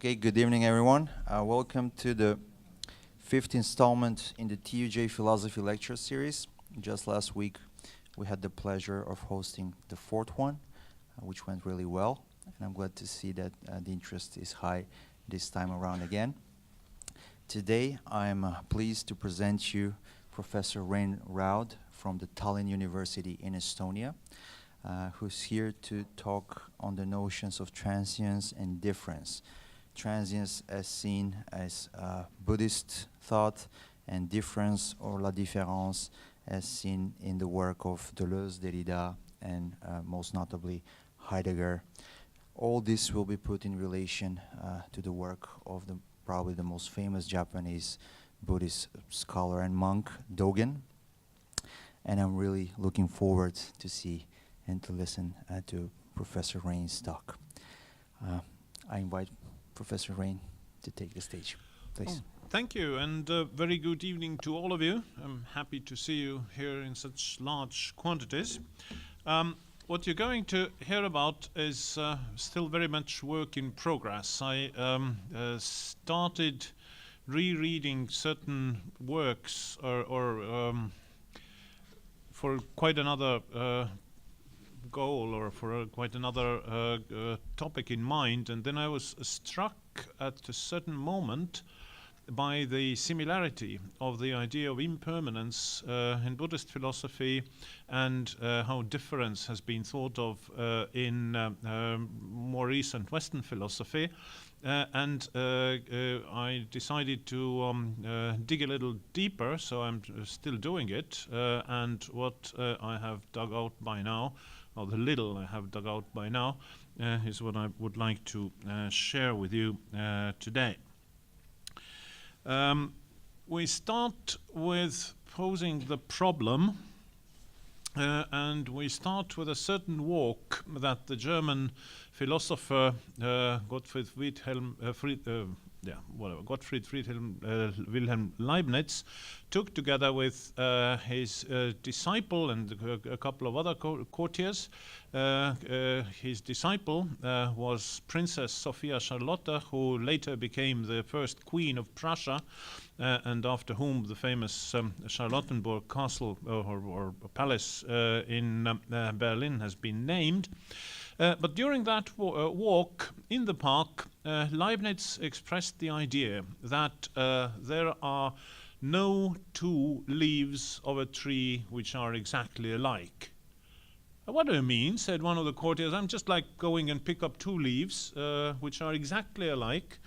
Okay, good evening, everyone. Welcome to the fifth installment in the TUJ Philosophy Lecture Series. Just last week, we had the pleasure of hosting the fourth one, which went really well. And I'm glad to see that the interest is high this time around again. Today, I'm pleased to present you Professor Rein Raud from the Tallinn University in Estonia, who's here to talk on the notions of transience and difference. Transience as seen as Buddhist thought, and difference, or la différence, as seen in the work of Deleuze, Derrida, and most notably Heidegger. All this will be put in relation to the work of probably the most famous Japanese Buddhist scholar and monk, Dogen. And I'm really looking forward to see and to listen to Professor Rein's talk. I invite Professor Rein to take the stage, please. Oh, thank you, and very good evening to all of you. I'm happy to see you here in such large quantities. What you're going to hear about is still very much work in progress. I started rereading certain works for quite another goal, or for quite another topic in mind, and then I was struck at a certain moment by the similarity of the idea of impermanence in Buddhist philosophy and how difference has been thought of in more recent Western philosophy. And I decided to dig a little deeper, so I'm still doing it. And what I have dug out by now, or the little I have dug out by now, is what I would like to share with you today. We start with posing the problem, and we start with a certain walk that the German philosopher Gottfried Wilhelm Leibniz took together with his disciple and a couple of other courtiers. His disciple was Princess Sophia Charlotte, who later became the first queen of Prussia, and after whom the famous Charlottenburg castle or palace in Berlin has been named. But during that walk in the park, Leibniz expressed the idea that there are no two leaves of a tree which are exactly alike. What do you mean? Said one of the courtiers. I'm just like going and pick up two leaves which are exactly alike.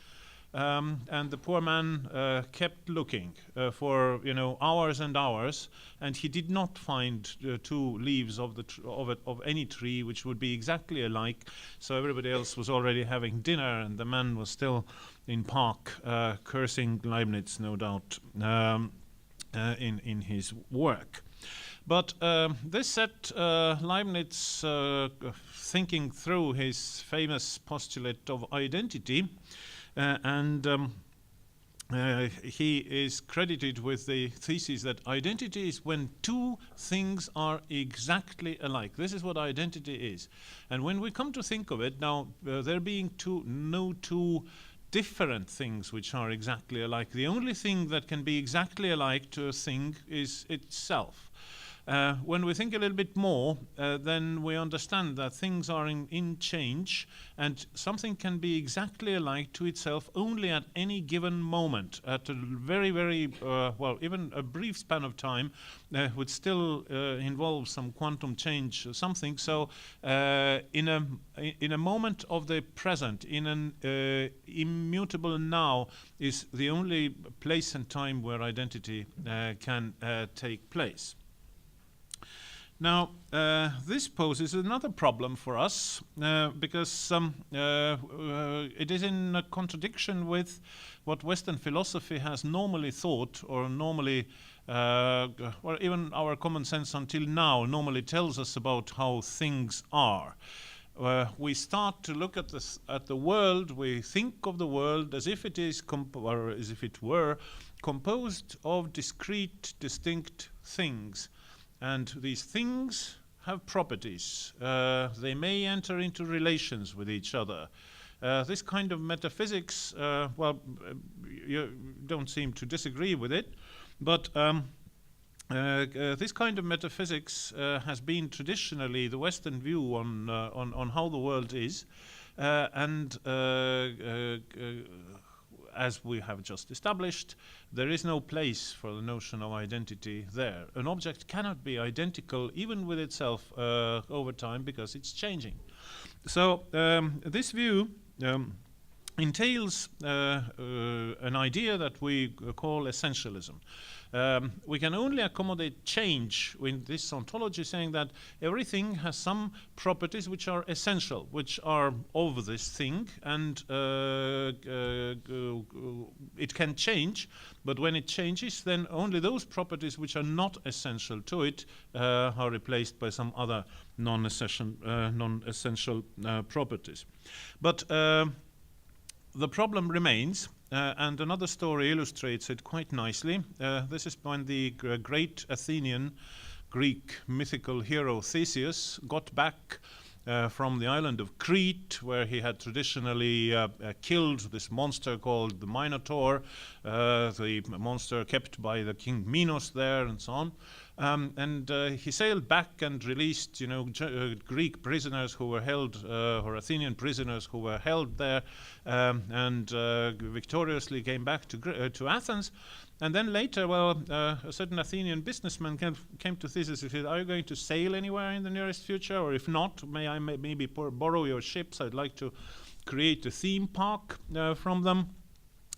And the poor man kept looking for hours and hours, and he did not find two leaves of any tree which would be exactly alike. So everybody else was already having dinner, and the man was still in park cursing Leibniz, no doubt, in his work. But this set Leibniz thinking through his famous postulate of identity. And he is credited with the thesis that identity is when two things are exactly alike. This is what identity is. And when we come to think of it, now there being no two different things which are exactly alike, the only thing that can be exactly alike to a thing is itself. When we think a little bit more, then we understand that things are in change, and something can be exactly alike to itself only at any given moment. At a very, very, even a brief span of time would still involve some quantum change or something. So in a moment of the present, in an immutable now, is the only place and time where identity can take place. Now, this poses another problem for us because it is in a contradiction with what Western philosophy has normally thought, or normally, or even our common sense until now normally tells us about how things are. We start to look at the world. We think of the world as if it is, or as if it were, composed of discrete, distinct things. And these things have properties. They may enter into relations with each other. This kind of metaphysics, you don't seem to disagree with it, but this kind of metaphysics has been traditionally the Western view on how the world is, and as we have just established, there is no place for the notion of identity there. An object cannot be identical even with itself over time because it's changing. So this view entails an idea that we call essentialism. We can only accommodate change in this ontology, saying that everything has some properties which are essential, which are of this thing, and it can change, but when it changes, then only those properties which are not essential to it are replaced by some other non-essential properties. But the problem remains, and another story illustrates it quite nicely. This is when the great Athenian Greek mythical hero Theseus got back from the island of Crete, where he had traditionally killed this monster called the Minotaur, the monster kept by the king Minos there, and so on. And he sailed back and released, Greek prisoners who were held, or Athenian prisoners who were held there, and victoriously came back to Athens. And then later, a certain Athenian businessman came to Theseus and said, "Are you going to sail anywhere in the nearest future? Or if not, may I maybe borrow your ships? I'd like to create a theme park from them."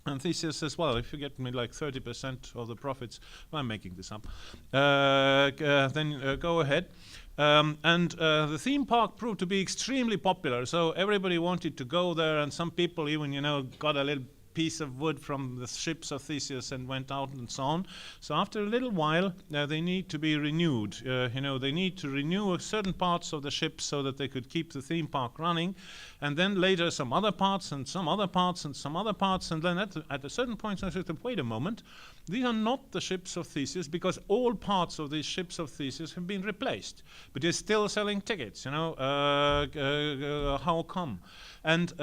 And Theseus says, "Well, if you get me like 30% of the profits," I'm making this up, then go ahead. And the theme park proved to be extremely popular, so everybody wanted to go there, and some people even, got a little piece of wood from the ships of Theseus and went out and so on. So after a little while, they need to be renewed. They need to renew certain parts of the ship so that they could keep the theme park running. And then later some other parts and some other parts and some other parts. And then at a certain point, I said, wait a moment, these are not the ships of Theseus because all parts of these ships of Theseus have been replaced. But they're still selling tickets, how come? And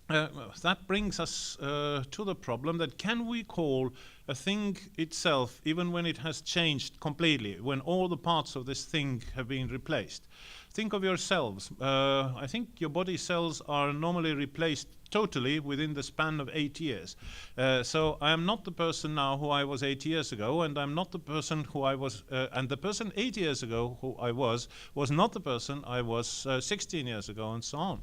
that brings us to the problem that can we call a thing itself, even when it has changed completely, when all the parts of this thing have been replaced? Think of yourselves. I think your body cells are normally replaced totally within the span of 8 years. So I am not the person now who I was 8 years ago, and I'm not the person who I was, and the person 8 years ago who I was not the person I was 16 years ago, and so on.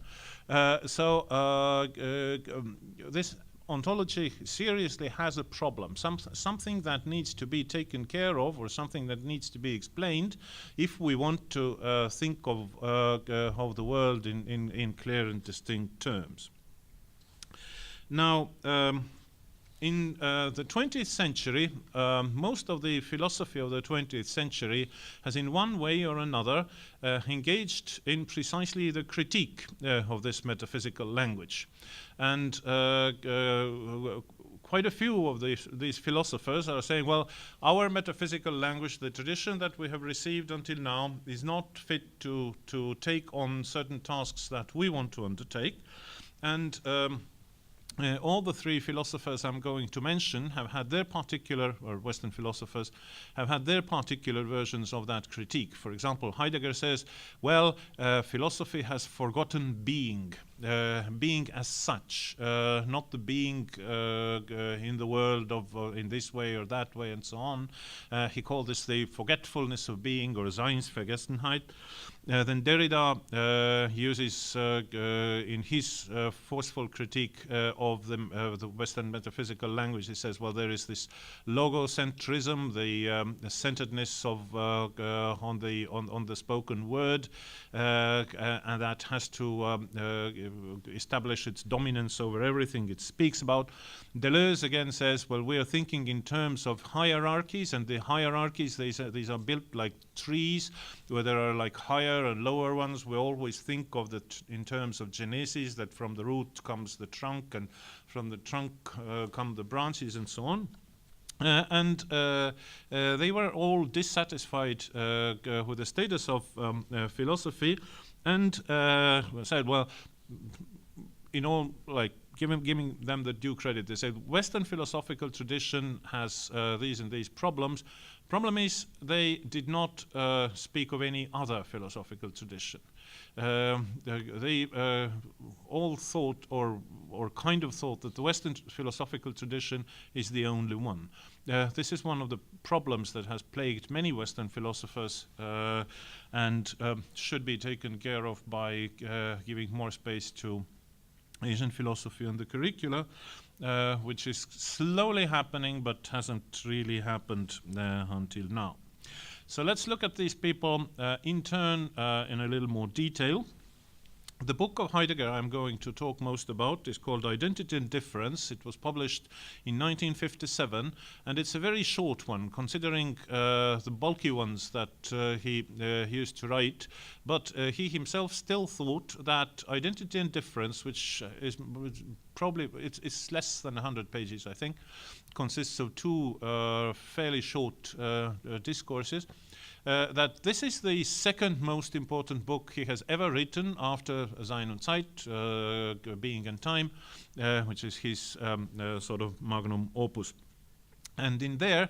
This ontology seriously has a problem, something that needs to be taken care of, or something that needs to be explained if we want to think of the world in clear and distinct terms. Now, in the 20th century, most of the philosophy of the 20th century has in one way or another engaged in precisely the critique of this metaphysical language. And quite a few of these philosophers are saying, well, our metaphysical language, the tradition that we have received until now, is not fit to take on certain tasks that we want to undertake. And all the three philosophers I'm going to mention have had their particular, or Western philosophers, have had their particular versions of that critique. For example, Heidegger says, well, philosophy has forgotten being as such, not the being in the world of in this way or that way and so on. He called this the forgetfulness of being, or Seinsvergessenheit. Then Derrida uses in his forceful critique of the Western metaphysical language, he says, well, there is this logocentrism, the centeredness of on the spoken word, and that has to establish its dominance over everything it speaks about. Deleuze again says, well, we are thinking in terms of hierarchies, and the hierarchies, these are built like trees, where there are like higher and lower ones. We always think of in terms of genesis, that from the root comes the trunk, and from the trunk come the branches, and so on. And they were all dissatisfied with the status of philosophy, and said, well, in all, like giving them the due credit, they say Western philosophical tradition has these and these problems. Problem is they did not speak of any other philosophical tradition. They all thought or kind of thought that the Western philosophical tradition is the only one. This is one of the problems that has plagued many Western philosophers and should be taken care of by giving more space to Asian philosophy on the curricula, which is slowly happening but hasn't really happened until now. So let's look at these people in turn in a little more detail. The book of Heidegger I'm going to talk most about is called Identity and Difference. It was published in 1957, and it's a very short one, considering the bulky ones that he used to write. But he himself still thought that Identity and Difference, which is probably, it's less than 100 pages, I think, consists of two fairly short discourses. That this is the second most important book he has ever written after Sein und Zeit, Being and Time, which is his sort of magnum opus. And in there,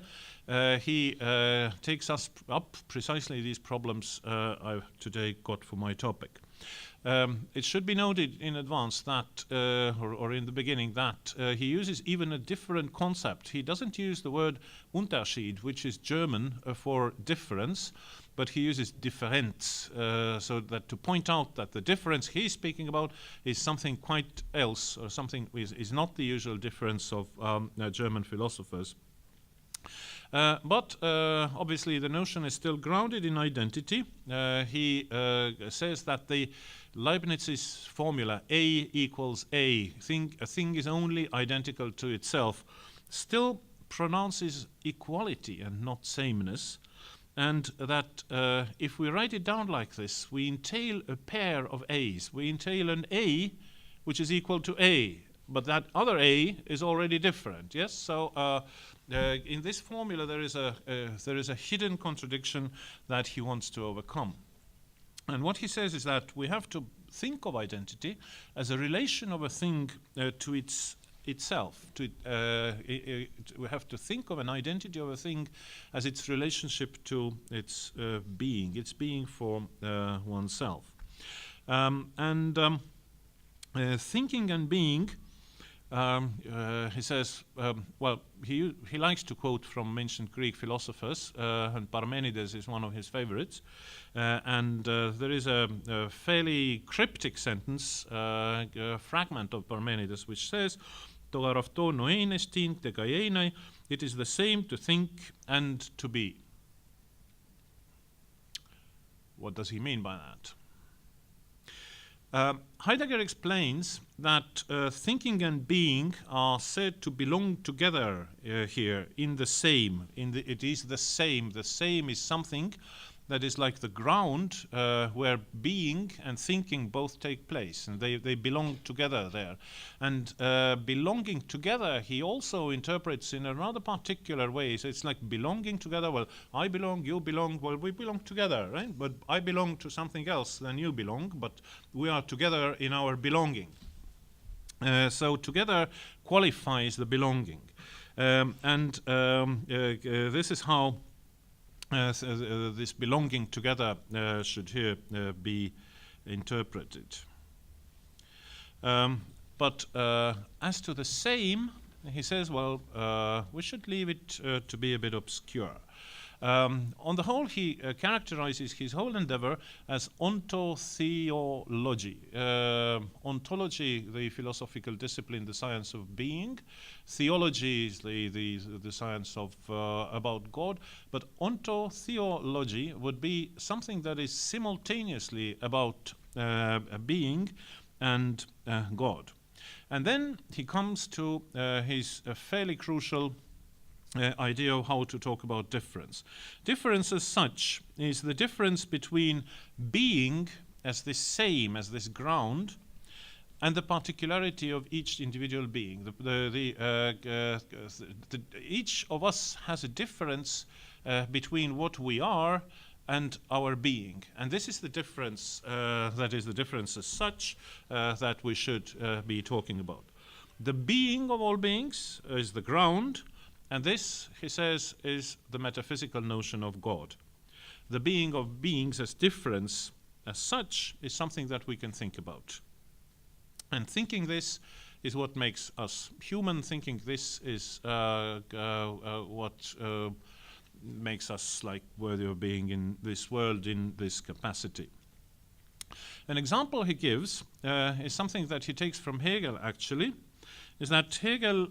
he takes us up precisely these problems I've today got for my topic. It should be noted in advance that, or in the beginning, that he uses even a different concept. He doesn't use the word Unterschied, which is German for difference, but he uses Differenz, so that to point out that the difference he's speaking about is something quite else, or something is not the usual difference of German philosophers. But obviously the notion is still grounded in identity. He says that the Leibniz's formula, A equals A, a thing is only identical to itself, still pronounces equality and not sameness, and that if we write it down like this, we entail a pair of A's. We entail an A which is equal to A, but that other A is already different. Yes, so in this formula there is a hidden contradiction that he wants to overcome. And what he says is that we have to think of identity as a relation of a thing to itself. We have to think of an identity of a thing as its relationship to its being for oneself. Thinking and being, he says, well, he likes to quote from ancient Greek philosophers, and Parmenides is one of his favorites. And there is a fairly cryptic sentence, a fragment of Parmenides, which says, it is the same to think and to be. What does he mean by that? Heidegger explains that thinking and being are said to belong together here in the same. It is the same. The same is something that is like the ground where being and thinking both take place, and they belong together there. And belonging together, he also interprets in a rather particular way. So it's like belonging together. Well, I belong, you belong. Well, we belong together, right? But I belong to something else than you belong, but we are together in our belonging. So together qualifies the belonging. This is how this belonging together should here be interpreted. But as to the same, he says, well, we should leave it to be a bit obscure. On the whole, he characterizes his whole endeavor as ontotheology. Ontology, the philosophical discipline, the science of being. Theology is the science of about God. But ontotheology would be something that is simultaneously about being and God. And then he comes to his fairly crucial idea of how to talk about difference. Difference as such is the difference between being as this same, as this ground, and the particularity of each individual being. Each of us has a difference between what we are and our being. And this is the difference, that is the difference as such, that we should be talking about. The being of all beings is the ground, and this, he says, is the metaphysical notion of God. The being of beings as difference as such is something that we can think about. And thinking this is what makes us human. Thinking this is what makes us like worthy of being in this world in this capacity. An example he gives is something that he takes from Hegel, actually, is that Hegel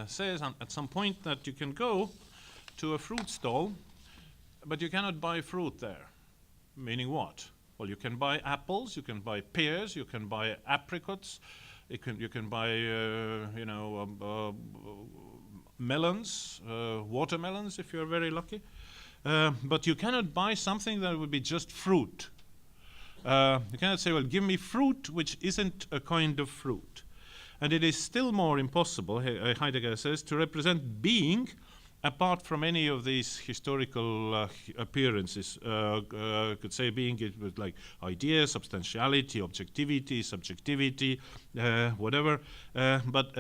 says at some point that you can go to a fruit stall, but you cannot buy fruit there. Meaning what? Well, you can buy apples, you can buy pears, you can buy apricots, you can buy melons, watermelons if you're very lucky, but you cannot buy something that would be just fruit. You cannot say, well, give me fruit which isn't a kind of fruit. And it is still more impossible, Heidegger says, to represent being apart from any of these historical appearances. Could say being it with like ideas, substantiality, objectivity, subjectivity, whatever. But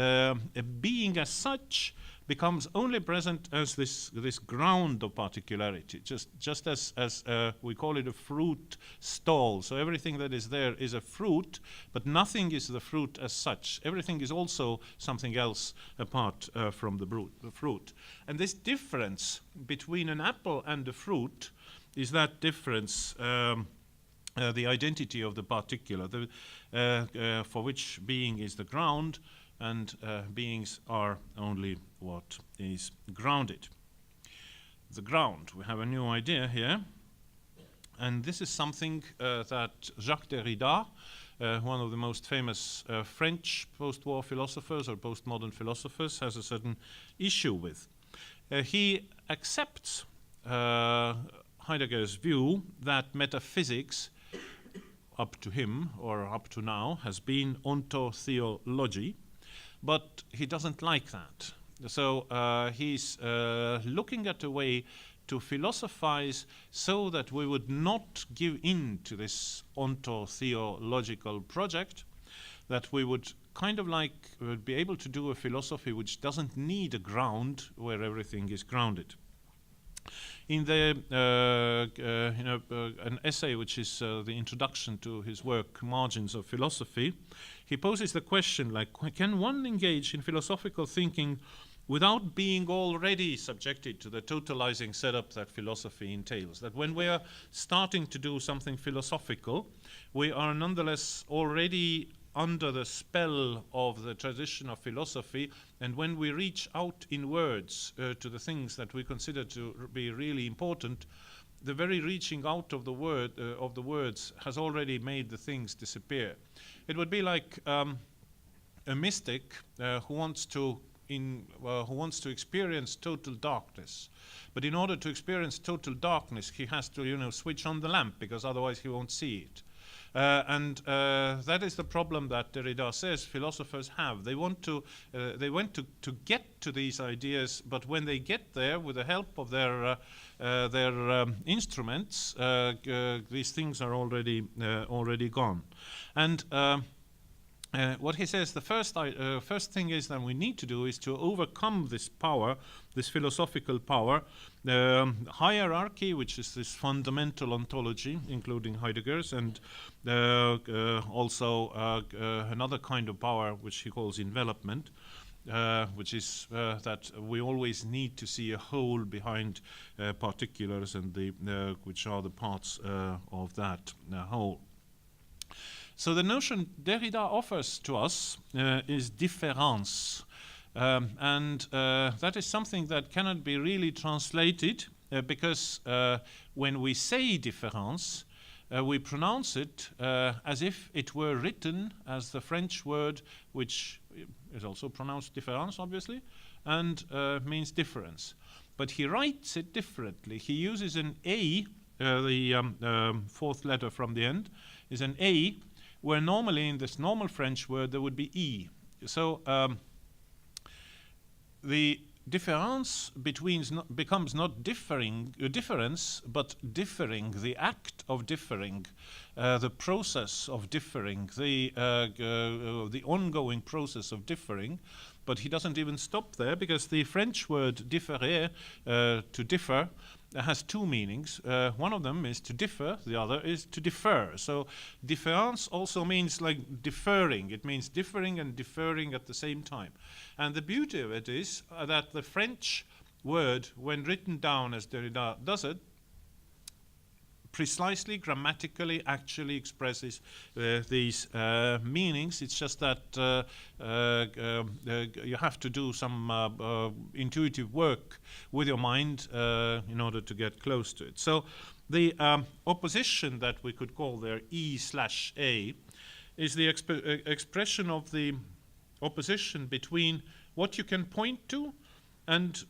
being as such becomes only present as this ground of particularity, just as we call it a fruit stall. So everything that is there is a fruit, but nothing is the fruit as such. Everything is also something else apart from the fruit. And this difference between an apple and a fruit is that difference, the identity of the particular, for which being is the ground, and beings are only what is grounded. The ground, we have a new idea here, and this is something that Jacques Derrida, one of the most famous French post-war philosophers or postmodern philosophers, has a certain issue with. He accepts Heidegger's view that metaphysics, up to him or up to now, has been ontotheology, but he doesn't like that. So he's looking at a way to philosophize so that we would not give in to this ontotheological project, that we would kind of like be able to do a philosophy which doesn't need a ground where everything is grounded. In the an essay which is the introduction to his work Margins of Philosophy, he poses the question like, can one engage in philosophical thinking without being already subjected to the totalizing setup that philosophy entails? That when we are starting to do something philosophical, we are nonetheless already under the spell of the tradition of philosophy, and when we reach out in words to the things that we consider to be really important, the very reaching out of the words has already made the things disappear. It would be like a mystic who wants to experience total darkness, but in order to experience total darkness, he has to switch on the lamp, because otherwise he won't see it. And that is the problem that Derrida says philosophers have. They want to get to these ideas, but when they get there, with the help of their instruments, these things are already gone. And what he says, the first thing is that we need to do is to overcome this power, this philosophical power, hierarchy, which is this fundamental ontology, including Heidegger's, and also another kind of power which he calls envelopment, which is that we always need to see a whole behind particulars, and which are the parts of that whole. So the notion Derrida offers to us is différance, and that is something that cannot be really translated because when we say différance, we pronounce it as if it were written as the French word, which is also pronounced différence, obviously, and means difference. But he writes it differently. He uses an A, the fourth letter from the end is an A, where normally in this normal French word there would be E. So the difference becomes not difference, but differing, the act of differing, the process of differing, the ongoing process of differing. But he doesn't even stop there, because the French word différer, to differ, has two meanings. One of them is to differ, the other is to defer. So différence also means like deferring. It means differing and deferring at the same time. And the beauty of it is that the French word, when written down as Derrida does it, precisely grammatically actually expresses these meanings. It's just that you have to do some intuitive work with your mind in order to get close to it. So the opposition that we could call there E/A is the expression of the opposition between what you can point to and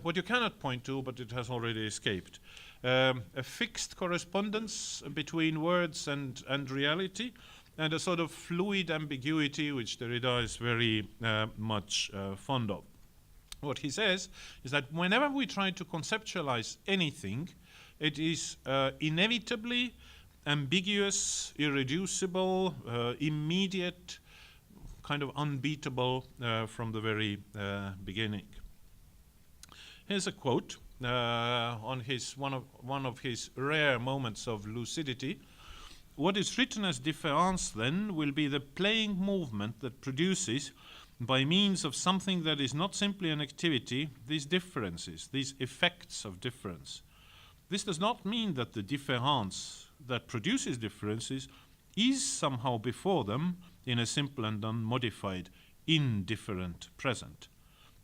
what you cannot point to, but it has already escaped. A fixed correspondence between words and reality, and a sort of fluid ambiguity which Derrida is very much fond of. What he says is that whenever we try to conceptualize anything, it is inevitably ambiguous, irreducible, immediate, kind of unbeatable from the very beginning. Here's a quote on his one of his rare moments of lucidity. What is written as difference, then, will be the playing movement that produces, by means of something that is not simply an activity, these differences, these effects of difference. This does not mean that the difference that produces differences is somehow before them in a simple and unmodified, indifferent present.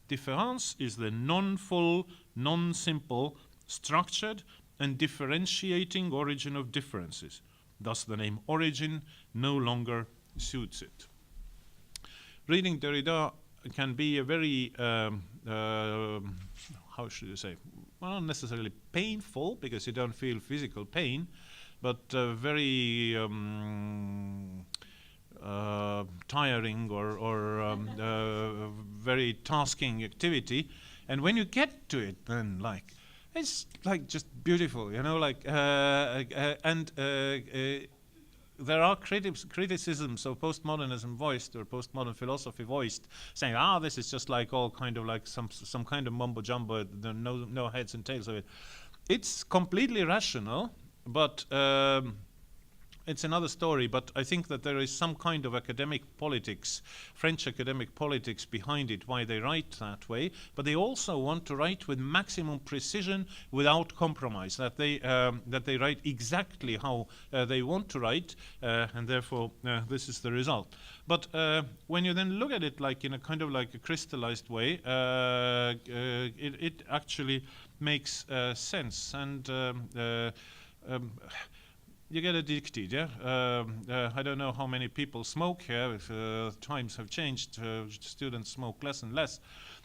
Difference is the non-full, non-simple, structured and differentiating origin of differences. Thus the name origin no longer suits it. Reading Derrida can be a very, how should you say, well, not necessarily painful, because you don't feel physical pain, but very tiring or very tasking activity. And when you get to it, then it's like just beautiful, you know, like there are criticisms of postmodernism voiced, or postmodern philosophy voiced, saying, this is just like all kind of like some kind of mumbo jumbo, no heads and tails of it. It's completely rational, but it's another story. But I think that there is some kind of academic politics, French academic politics behind it, why they write that way. But they also want to write with maximum precision, without compromise. That they write exactly how they want to write, and therefore this is the result. But when you then look at it like in a kind of like a crystallized way, it actually makes sense. And you get addicted, yeah? I don't know how many people smoke here. Times have changed. Students smoke less and less.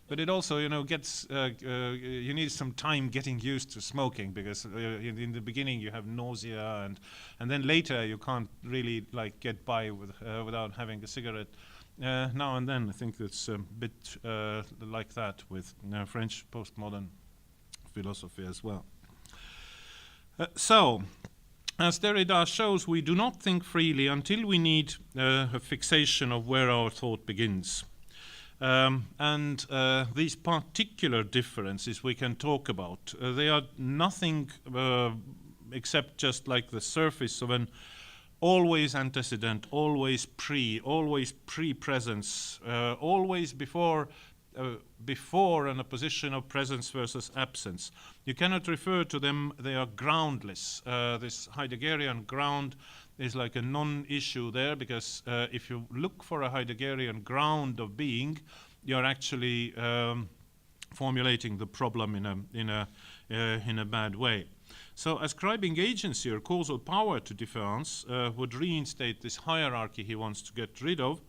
But it also, you know, gets, you need some time getting used to smoking, because in the beginning you have nausea, and then later you can't really like get by without having a cigarette. Now and then I think it's a bit like that with French postmodern philosophy as well. So, as Derrida shows, we do not think freely until we need a fixation of where our thought begins. And these particular differences we can talk about, they are nothing except just like the surface of an always antecedent, always pre-presence, always before an opposition of presence versus absence. You cannot refer to them, they are groundless. This Heideggerian ground is like a non-issue there, because if you look for a Heideggerian ground of being, you're actually formulating the problem in a bad way. So ascribing agency or causal power to difference would reinstate this hierarchy he wants to get rid of.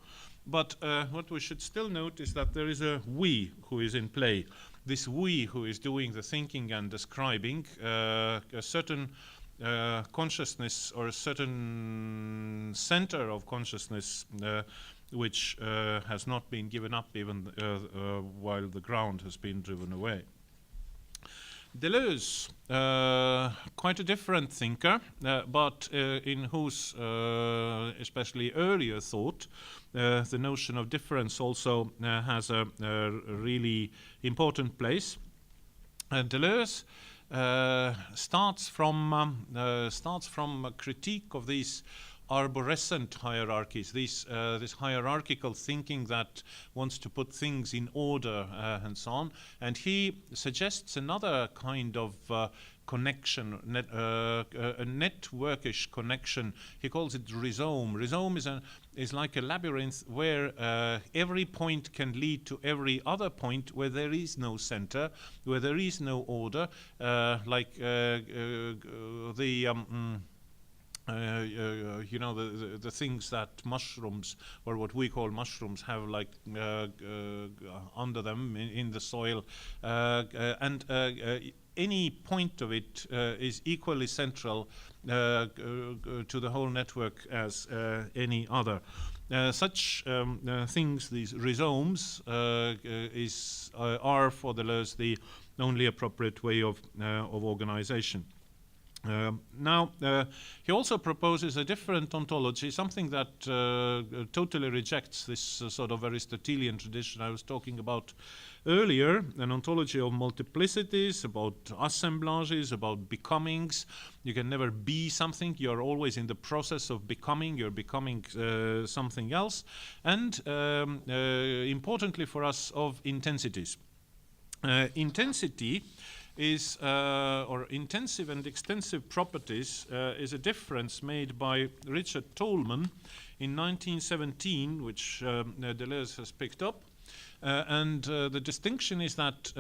But what we should still note is that there is a we who is in play. This we who is doing the thinking and describing, a certain consciousness or a certain center of consciousness which has not been given up even while the ground has been driven away. Deleuze, quite a different thinker, but in whose especially earlier thought the notion of difference also has a really important place. Deleuze starts from a critique of these arborescent hierarchies, this hierarchical thinking that wants to put things in order and so on. And he suggests another kind of connection, a networkish connection. He calls it rhizome. Rhizome is like a labyrinth where every point can lead to every other point where there is no center, where there is no order, like the things that mushrooms, or what we call mushrooms, have like under them in the soil, and any point of it is equally central to the whole network as any other. Such things, these rhizomes, are for Deleuze the only appropriate way of organization. Now, he also proposes a different ontology, something that totally rejects this sort of Aristotelian tradition I was talking about earlier, an ontology of multiplicities, about assemblages, about becomings. You can never be something, you're always in the process of becoming, you're becoming something else, and importantly for us, of intensities. Intensity is, or intensive and extensive properties, is a difference made by Richard Tolman in 1917, which Deleuze has picked up. And the distinction is that,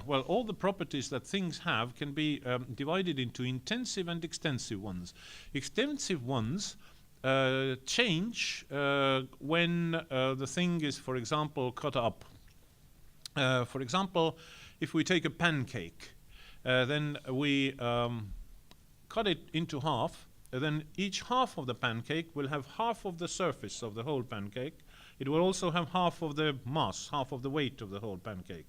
well, all the properties that things have can be divided into intensive and extensive ones. Extensive ones change when the thing is, for example, cut up. For example, if we take a pancake, then we cut it into half, then each half of the pancake will have half of the surface of the whole pancake. It will also have half of the mass, half of the weight of the whole pancake.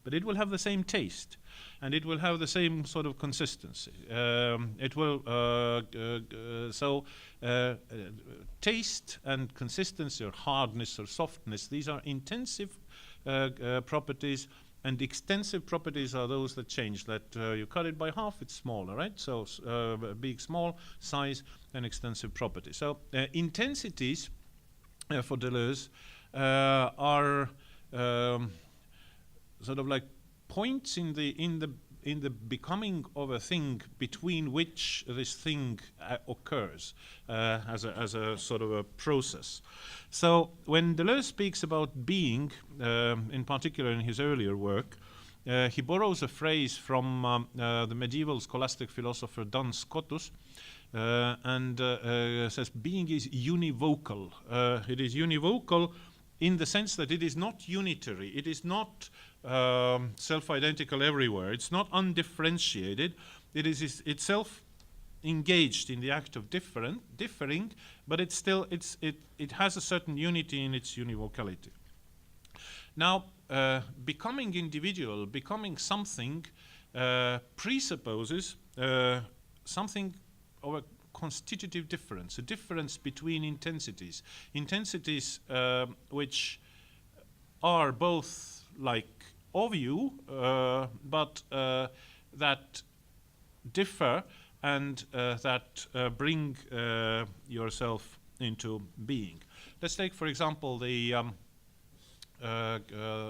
But it will have the same taste, and it will have the same sort of consistency. It will, taste and consistency, or hardness or softness, these are intensive properties, and extensive properties are those that change, that you cut it by half, it's smaller, right? So big, small, size, and extensive properties. So intensities for Deleuze are sort of like points in the becoming of a thing between which this thing occurs as a sort of a process. So when Deleuze speaks about being, in particular in his earlier work, he borrows a phrase from the medieval scholastic philosopher Duns Scotus, and says being is univocal. It is univocal in the sense that it is not unitary. It is not self-identical everywhere. It's not undifferentiated. It is itself engaged in the act of differing, but it has a certain unity in its univocality. Now, becoming individual, becoming something, presupposes something of a constitutive difference, a difference between intensities. Intensities which are both like of you, but that differ and that bring yourself into being. Let's take, for example, the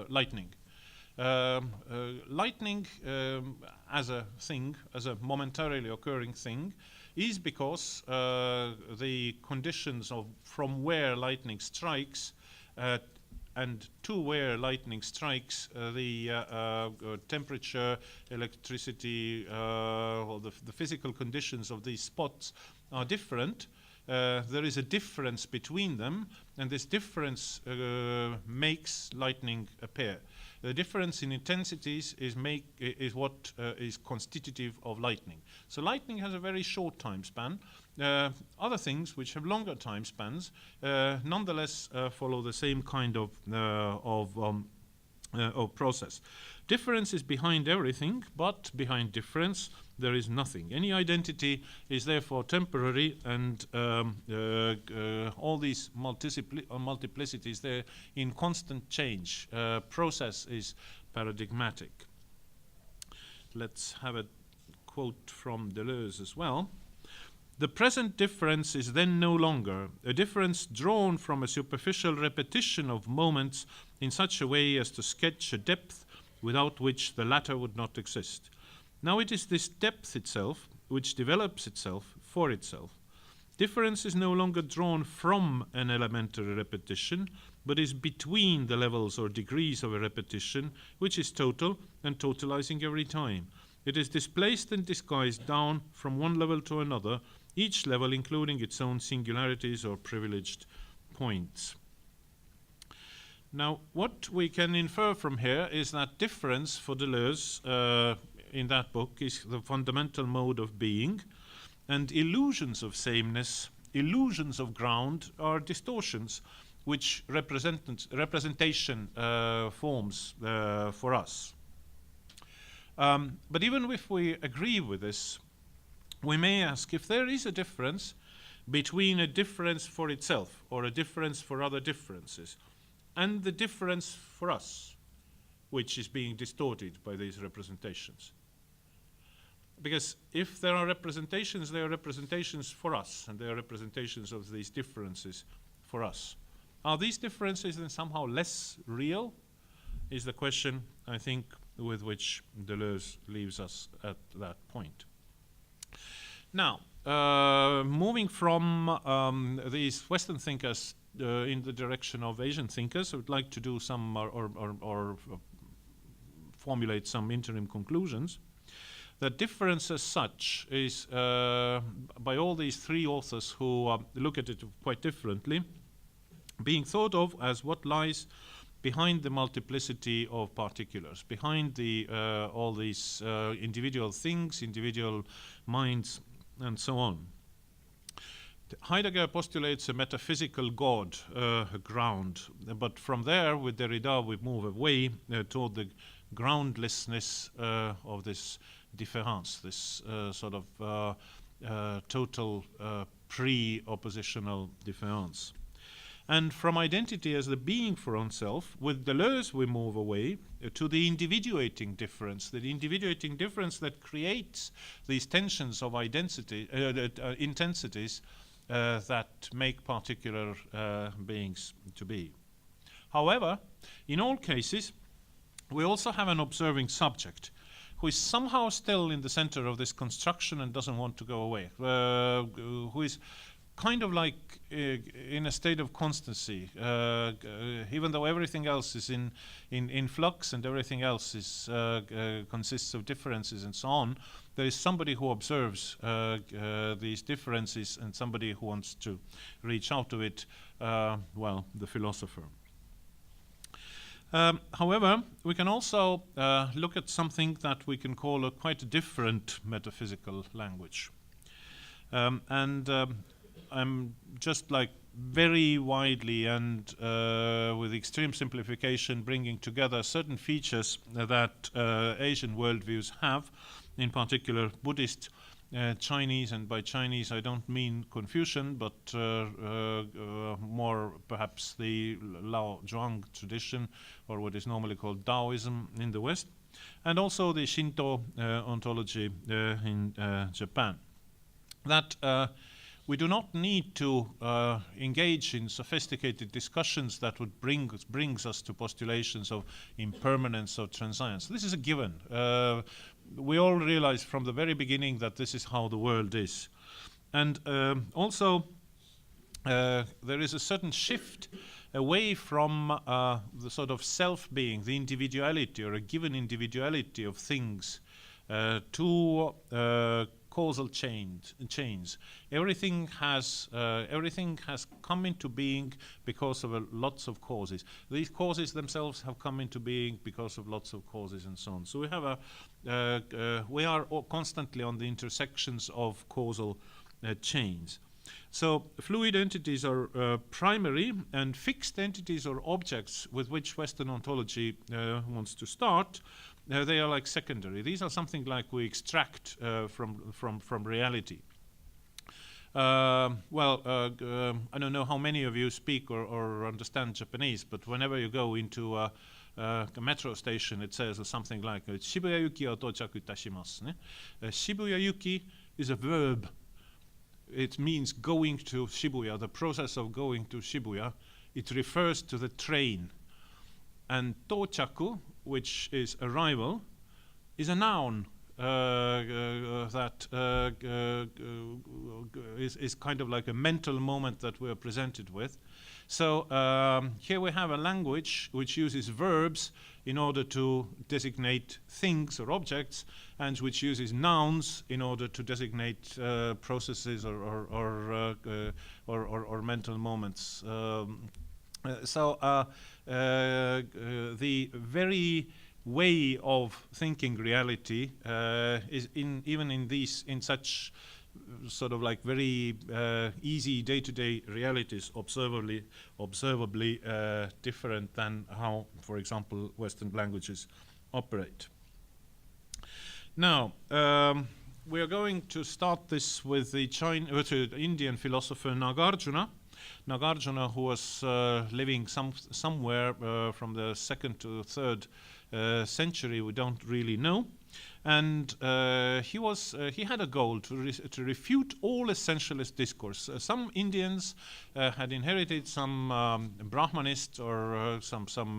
lightning. Lightning as a thing, as a momentarily occurring thing, is because the conditions of from where lightning strikes and to where lightning strikes, the temperature, electricity, or the physical conditions of these spots are different. There is a difference between them, and this difference makes lightning appear. The difference in intensities is what is constitutive of lightning. So lightning has a very short time span. Other things which have longer time spans nonetheless follow the same kind of process. Difference is behind everything, but behind difference there is nothing. Any identity is therefore temporary, and all these multiplicities, they're in constant change. Process is paradigmatic. Let's have a quote from Deleuze as well. The present difference is then no longer a difference drawn from a superficial repetition of moments in such a way as to sketch a depth without which the latter would not exist. Now it is this depth itself which develops itself for itself. Difference is no longer drawn from an elementary repetition, but is between the levels or degrees of a repetition, which is total and totalizing every time. It is displaced and disguised down from one level to another, each level including its own singularities or privileged points. Now, what we can infer from here is that difference for Deleuze in that book is the fundamental mode of being, and illusions of sameness, illusions of ground, are distortions which representation forms for us. But even if we agree with this, we may ask if there is a difference between a difference for itself or a difference for other differences and the difference for us, which is being distorted by these representations. Because if there are representations, they are representations for us, and they are representations of these differences for us. Are these differences then somehow less real? Is the question, I think, with which Deleuze leaves us at that point. Now, moving from these Western thinkers in the direction of Asian thinkers, I would like to do some or formulate some interim conclusions. The difference as such is, by all these three authors who look at it quite differently, being thought of as what lies behind the multiplicity of particulars, behind all these individual things, individual minds, and so on. Heidegger postulates a metaphysical God, a ground, but from there, with Derrida, we move away toward the groundlessness of this difference, this sort of total pre-oppositional difference. And from identity as the being for oneself, with Deleuze we move away to the individuating difference that creates these tensions of identity, intensities that make particular beings to be. However, in all cases, we also have an observing subject who is somehow still in the center of this construction and doesn't want to go away, who is kind of like in a state of constancy, even though everything else is in flux and everything else is consists of differences and so on. There is somebody who observes these differences and somebody who wants to reach out to it, well, the philosopher. However, we can also look at something that we can call a quite different metaphysical language. I'm just like very widely and with extreme simplification bringing together certain features that Asian worldviews have, in particular Buddhist, Chinese, and by Chinese I don't mean Confucian, but more perhaps the Lao Zhuang tradition, or what is normally called Taoism in the West, and also the Shinto ontology in Japan. That we do not need to engage in sophisticated discussions that would brings us to postulations of impermanence or transience. This is a given. We all realize from the very beginning that this is how the world is. And also there is a certain shift away from the sort of self-being, the individuality or a given individuality of things, to causal chains. Everything has come into being because of lots of causes. These causes themselves have come into being because of lots of causes, and so on. So we have we are constantly on the intersections of causal chains. So fluid entities are primary, and fixed entities or objects with which Western ontology wants to start, they are like secondary. These are something like we extract from reality. I don't know how many of you speak or understand Japanese, but whenever you go into a metro station, it says something like Shibuya yuki o tochaku itashimasu. Shibuya yuki is a verb. It means going to Shibuya, the process of going to Shibuya. It refers to the train. And tochaku, which is arrival, is a noun that is kind of like a mental moment that we are presented with. So here we have a language which uses verbs in order to designate things or objects, and which uses nouns in order to designate processes or mental moments. The very way of thinking reality is even in such sort of like very easy day-to-day realities observably different than how, for example, Western languages operate. Now, we are going to start this with the Indian philosopher Nagarjuna. Nagarjuna, who was living somewhere from the 2nd to 3rd century, we don't really know. And he had a goal to refute all essentialist discourse. Some Indians had inherited some Brahmanist or some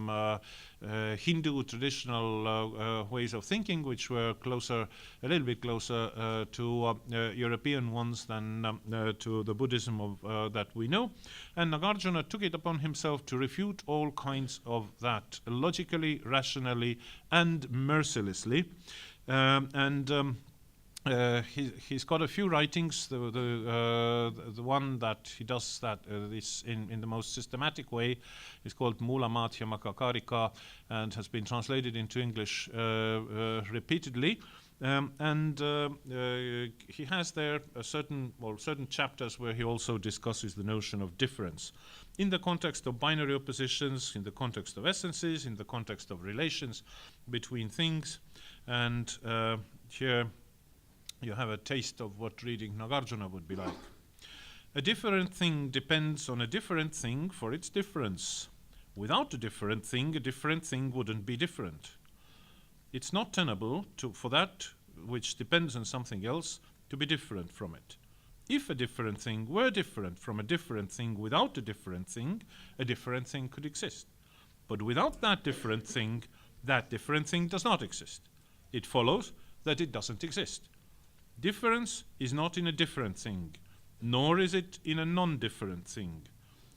Hindu traditional ways of thinking, which were a little bit closer to European ones than to the Buddhism of that we know. And Nagarjuna took it upon himself to refute all kinds of that, logically, rationally, and mercilessly. He's got a few writings. The one that he does that is in the most systematic way is called Mula Madhyama Kakarika, and has been translated into English repeatedly. He has there certain chapters where he also discusses the notion of difference in the context of binary oppositions, in the context of essences, in the context of relations between things. And here you have a taste of what reading Nagarjuna would be like. A different thing depends on a different thing for its difference. Without a different thing wouldn't be different. It's not tenable for that which depends on something else to be different from it. If a different thing were different from a different thing without a different thing could exist. But without that different thing does not exist. It follows that it doesn't exist. Difference is not in a different thing, nor is it in a non-different thing.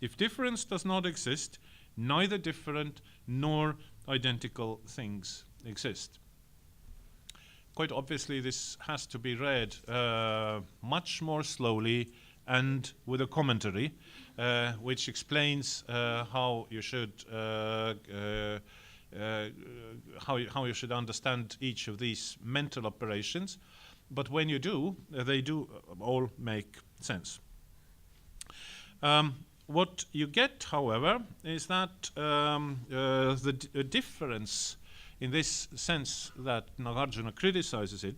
If difference does not exist, neither different nor identical things exist. Quite obviously, this has to be read much more slowly and with a commentary, which explains how you should understand each of these mental operations. But when you do, they do all make sense. What you get, however, is that the difference in this sense that Nagarjuna criticizes it,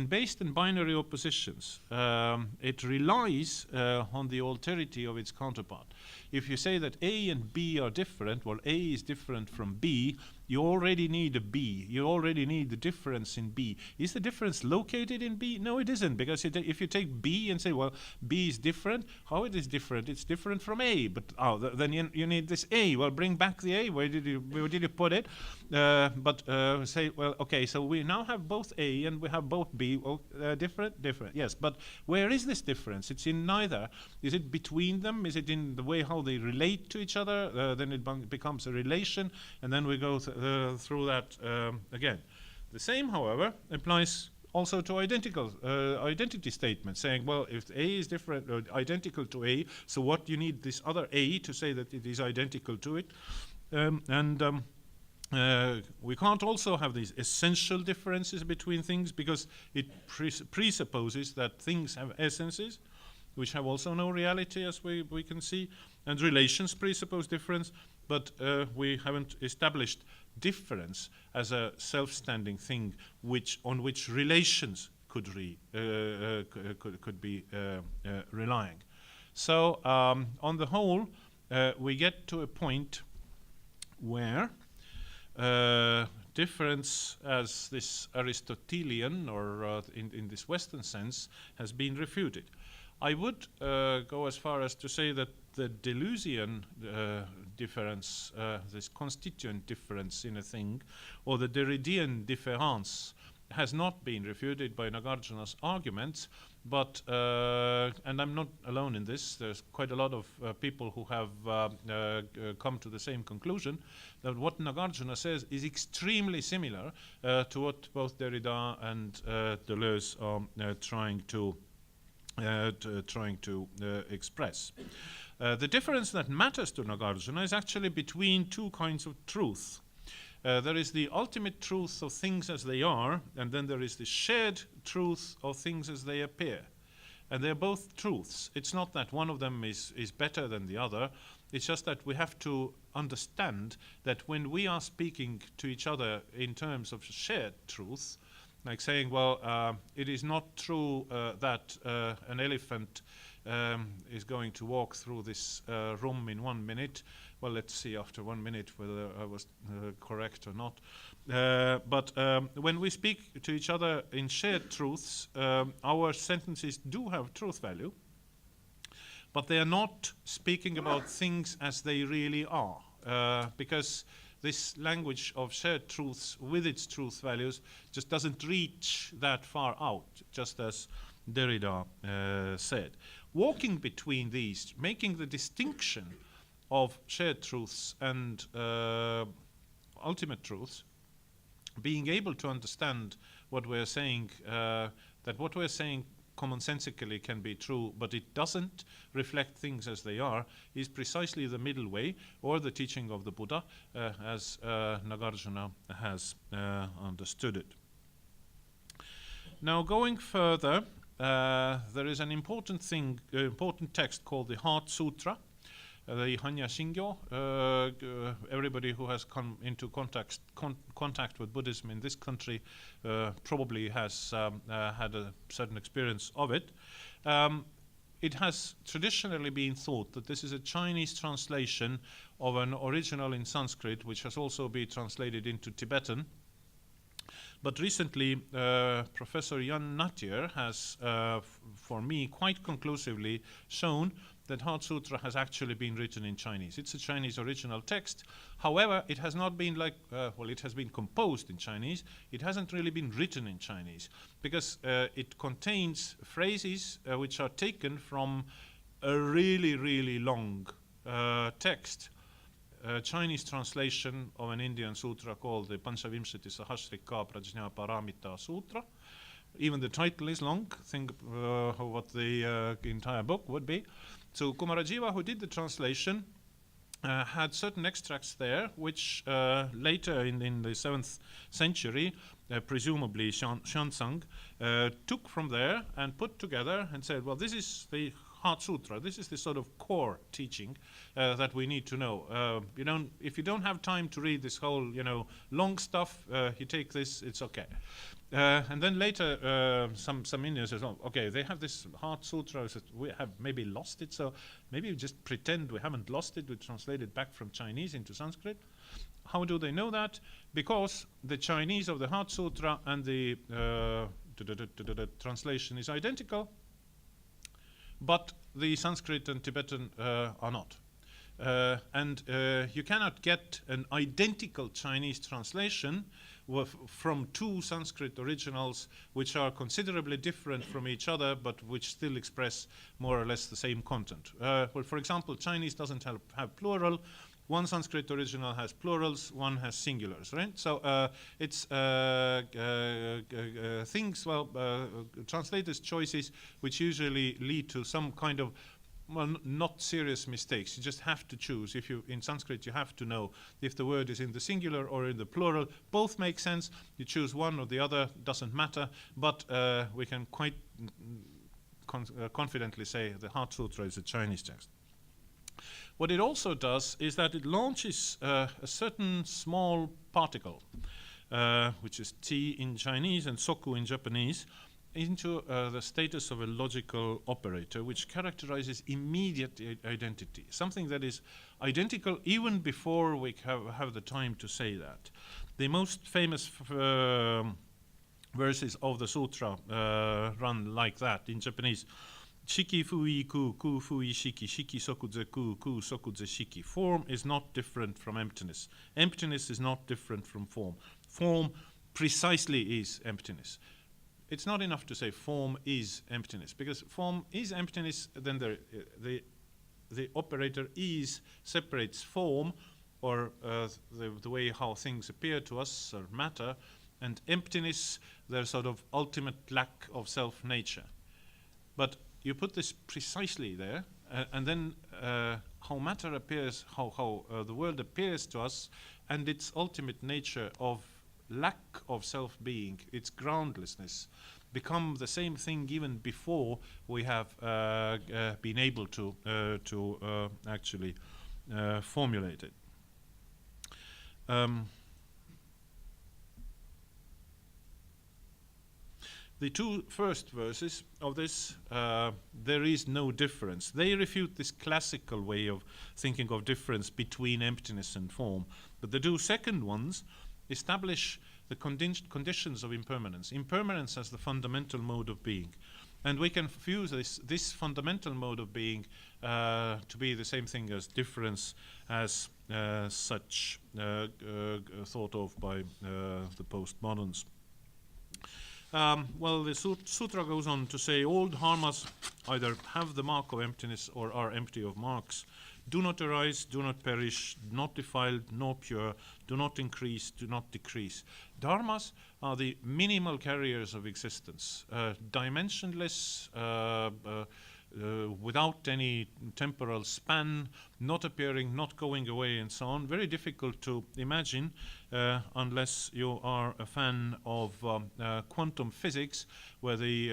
based in binary oppositions, it relies on the alterity of its counterpart. If you say that A and B are different, well, A is different from B, you already need a B. You already need the difference in B. Is the difference located in B? No, it isn't, because if you take B and say, well, B is different, how it is different? It's different from A, but then you need this A. Well, bring back the A. Where did you put it? Say, well, okay, so we now have both A and we have both B. Well, different, yes, but where is this difference? It's in neither. Is it between them? Is it in the way how they relate to each other? Then it becomes a relation, and then we go through that again. The same, however, applies also to identity statements, saying, well, if A is different, identical to A, so what you need this other A to say that it is identical to it. We can't also have these essential differences between things, because it presupposes that things have essences, which have also no reality, as we can see, and relations presuppose difference, but we haven't established difference as a self-standing thing on which relations could be relying. So on the whole, we get to a point where difference as this Aristotelian, or in this Western sense, has been refuted. I would go as far as to say that the Deleuzian difference, this constituent difference in a thing, or the Derridian différance, has not been refuted by Nagarjuna's arguments, but, and I'm not alone in this, there's quite a lot of people who have come to the same conclusion, that what Nagarjuna says is extremely similar to what both Derrida and Deleuze are trying to express. The difference that matters to Nagarjuna is actually between two kinds of truth. There is the ultimate truth of things as they are, and then there is the shared truth of things as they appear. And they're both truths. It's not that one of them is better than the other. It's just that we have to understand that when we are speaking to each other in terms of shared truth, like saying, well, it is not true that an elephant is going to walk through this room in 1 minute. Well, let's see after 1 minute whether I was correct or not. But when we speak to each other in shared truths, our sentences do have truth value, but they are not speaking about things as they really are, because this language of shared truths with its truth values just doesn't reach that far out, just as Derrida said. Walking between these, making the distinction of shared truths and ultimate truths, being able to understand what we're saying, that what we're saying commonsensically can be true, but it doesn't reflect things as they are, is precisely the middle way, or the teaching of the Buddha, as Nagarjuna has understood it. Now, going further, there is an important text called the Heart Sutra, the Hanya Shingyo. Everybody who has come into contact with Buddhism in this country probably has had a certain experience of it. It has traditionally been thought that this is a Chinese translation of an original in Sanskrit, which has also been translated into Tibetan. But recently, Professor Jan Nattier has, for me, quite conclusively shown that Heart Sutra has actually been written in Chinese. It's a Chinese original text. However, it has not been it has been composed in Chinese. It hasn't really been written in Chinese, because it contains phrases which are taken from a really, really long text, a Chinese translation of an Indian sutra called the Panchavimshati Sahasrika Prajna Paramita Sutra. Even the title is long. Think of what the entire book would be. So Kumarajiva, who did the translation, had certain extracts there, which later in the 7th century, presumably Xuanzang, took from there and put together and said, well, this is the Heart Sutra. This is the sort of core teaching that we need to know. If you don't have time to read this whole, long stuff, you take this, it's okay. And then later, some Indians says, oh, okay, they have this Heart Sutra. So we have maybe lost it, so maybe we just pretend we haven't lost it. We translate it back from Chinese into Sanskrit. How do they know that? Because the Chinese of the Heart Sutra and the translation is identical, but the Sanskrit and Tibetan are not. And you cannot get an identical Chinese translation from two Sanskrit originals which are considerably different from each other, but which still express more or less the same content. Well, for example, Chinese doesn't have plural, One Sanskrit original has plurals, one has singulars, right? So it's things, translators' choices, which usually lead to some kind of, well, not serious mistakes. You just have to choose. If you, in Sanskrit, you have to know if the word is in the singular or in the plural. Both make sense. You choose one or the other, doesn't matter. But we can quite confidently say the Heart Sutra is a Chinese text. What it also does is that it launches a certain small particle, which is T in Chinese and Soku in Japanese, into the status of a logical operator, which characterizes immediate identity, something that is identical even before we have the time to say that. The most famous verses of the sutra run like that in Japanese. Shiki fui ku, ku fui shiki, shiki sokudze ku, ku sokudze shiki. Form is not different from emptiness. Emptiness is not different from form. Form precisely is emptiness. It's not enough to say form is emptiness, because form is emptiness, then the operator is separates form, or the way how things appear to us, or matter, and emptiness, their sort of ultimate lack of self-nature. But you put this precisely there, and then how matter appears, how the world appears to us, and its ultimate nature of lack of self-being, its groundlessness, become the same thing even before we have been able to actually formulate it. The two first verses of this, there is no difference. They refute this classical way of thinking of difference between emptiness and form. But the two second ones establish the conditions of impermanence. Impermanence as the fundamental mode of being. And we can fuse this fundamental mode of being to be the same thing as difference as such thought of by the postmoderns. Well, the sutra goes on to say all dharmas either have the mark of emptiness or are empty of marks, do not arise, do not perish, not defiled, nor pure, do not increase, do not decrease. Dharmas are the minimal carriers of existence, dimensionless, without any temporal span, not appearing, not going away, and so on. Very difficult to imagine unless you are a fan of quantum physics, where the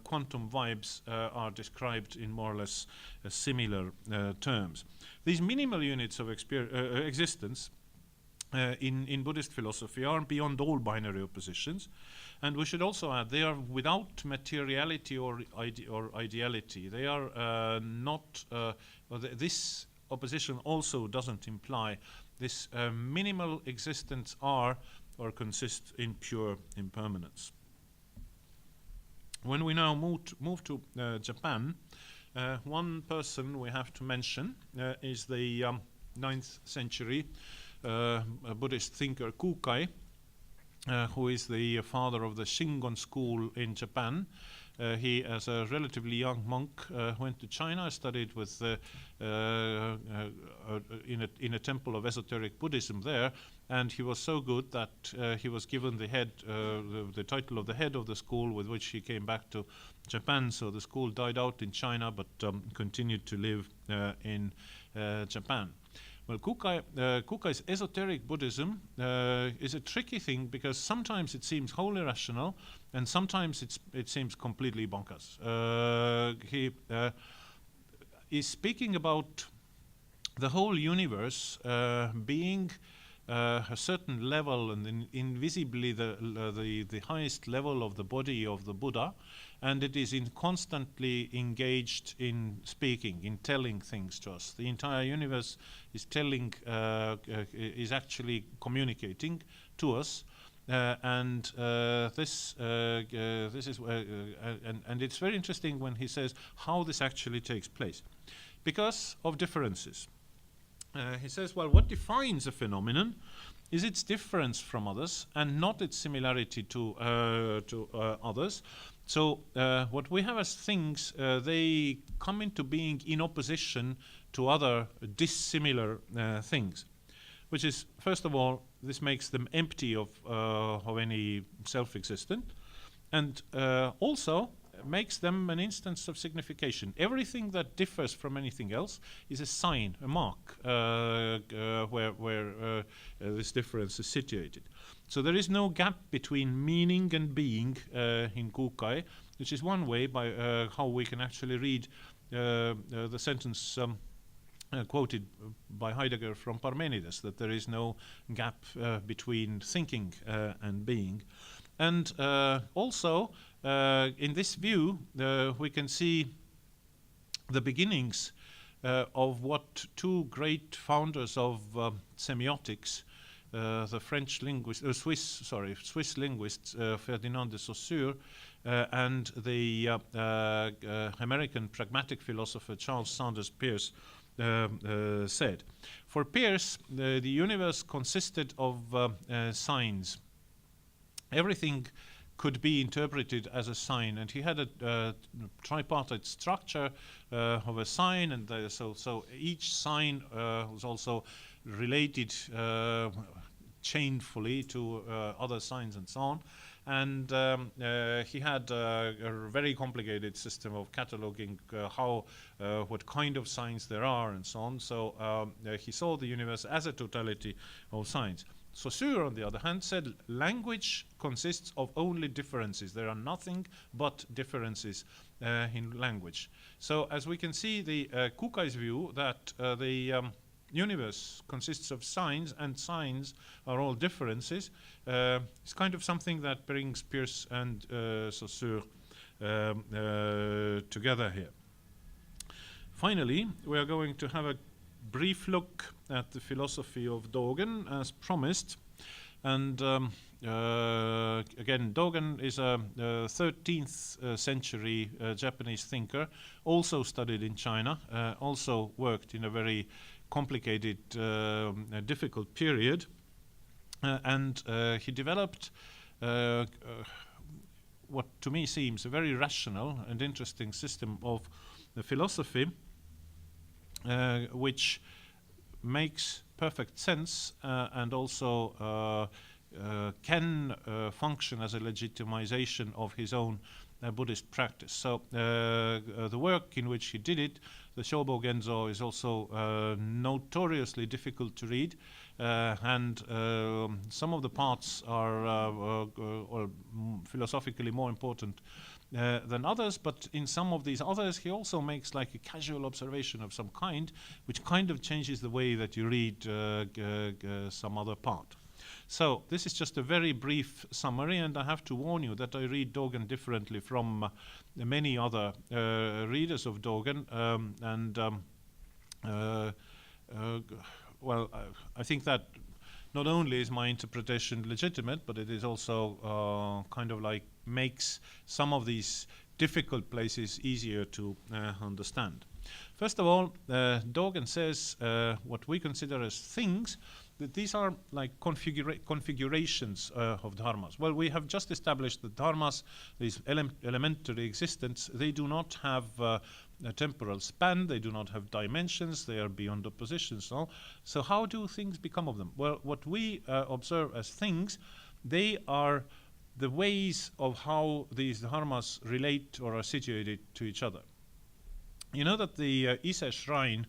quantum vibes are described in more or less similar terms. These minimal units of existence in Buddhist philosophy are beyond all binary oppositions. And we should also add, they are without materiality or ideality. They are not, this opposition also doesn't imply this minimal existence are or consist in pure impermanence. When we now move to Japan, one person we have to mention is the 9th century Buddhist thinker Koo Chi, who is the father of the Shingon school in Japan. He, as a relatively young monk, went to China, studied with in a temple of esoteric Buddhism there, and he was so good that he was given the title of the head of the school, with which he came back to Japan. So the school died out in China, but continued to live in Japan. Well, Koo Chi's esoteric Buddhism is a tricky thing, because sometimes it seems wholly rational, and sometimes it seems completely bonkers. He is speaking about the whole universe being a certain level, and invisibly the highest level of the body of the Buddha, and it is constantly engaged in speaking, in telling things to us. The entire universe is telling, is actually communicating to us, and this is, and it's very interesting when he says how this actually takes place, because of differences. He says, well, what defines a phenomenon is its difference from others, and not its similarity to others. So what we have as things, they come into being in opposition to other dissimilar things, which is, first of all, this makes them empty of any self-existent, and also makes them an instance of signification. Everything that differs from anything else is a sign, a mark, where this difference is situated. So there is no gap between meaning and being in Koo Chi, which is one way by how we can actually read the sentence quoted by Heidegger from Parmenides, that there is no gap between thinking and being. And also, in this view, we can see the beginnings of what two great founders of semiotics, the French linguist, Swiss linguist Ferdinand de Saussure, and the American pragmatic philosopher Charles Sanders Peirce said. For Peirce, the universe consisted of signs. Everything could be interpreted as a sign, and he had a tripartite structure of a sign, and so each sign was also related chainfully to other signs and so on. And he had a very complicated system of cataloging what kind of signs there are and so on. So he saw the universe as a totality of signs. Saussure, on the other hand, said language consists of only differences. There are nothing but differences in language. So as we can see, the Koo Chi's view that the universe consists of signs, and signs are all differences, is kind of something that brings Peirce and Saussure together here. Finally, we are going to have a brief look at the philosophy of Dogen, as promised. And again, Dogen is a 13th century Japanese thinker, also studied in China, also worked in a very complicated, difficult period. And he developed what to me seems a very rational and interesting system of the philosophy, which makes perfect sense and also can function as a legitimization of his own Buddhist practice. So the work in which he did it, the Shobo Genzo, is also notoriously difficult to read, and some of the parts are philosophically more important than others, but in some of these others he also makes like a casual observation of some kind, which kind of changes the way that you read some other part. So this is just a very brief summary, and I have to warn you that I read Dogen differently from many other readers of Dogen, well, I think that not only is my interpretation legitimate, but it is also kind of like makes some of these difficult places easier to understand. First of all, Dogen says what we consider as things, that these are like configurations of dharmas. Well, we have just established that dharmas, these elementary existence, they do not have a temporal span, they do not have dimensions, they are beyond opposition. So how do things become of them? Well, what we observe as things, they are the ways of how these dharmas relate or are situated to each other. You know that the Ise shrine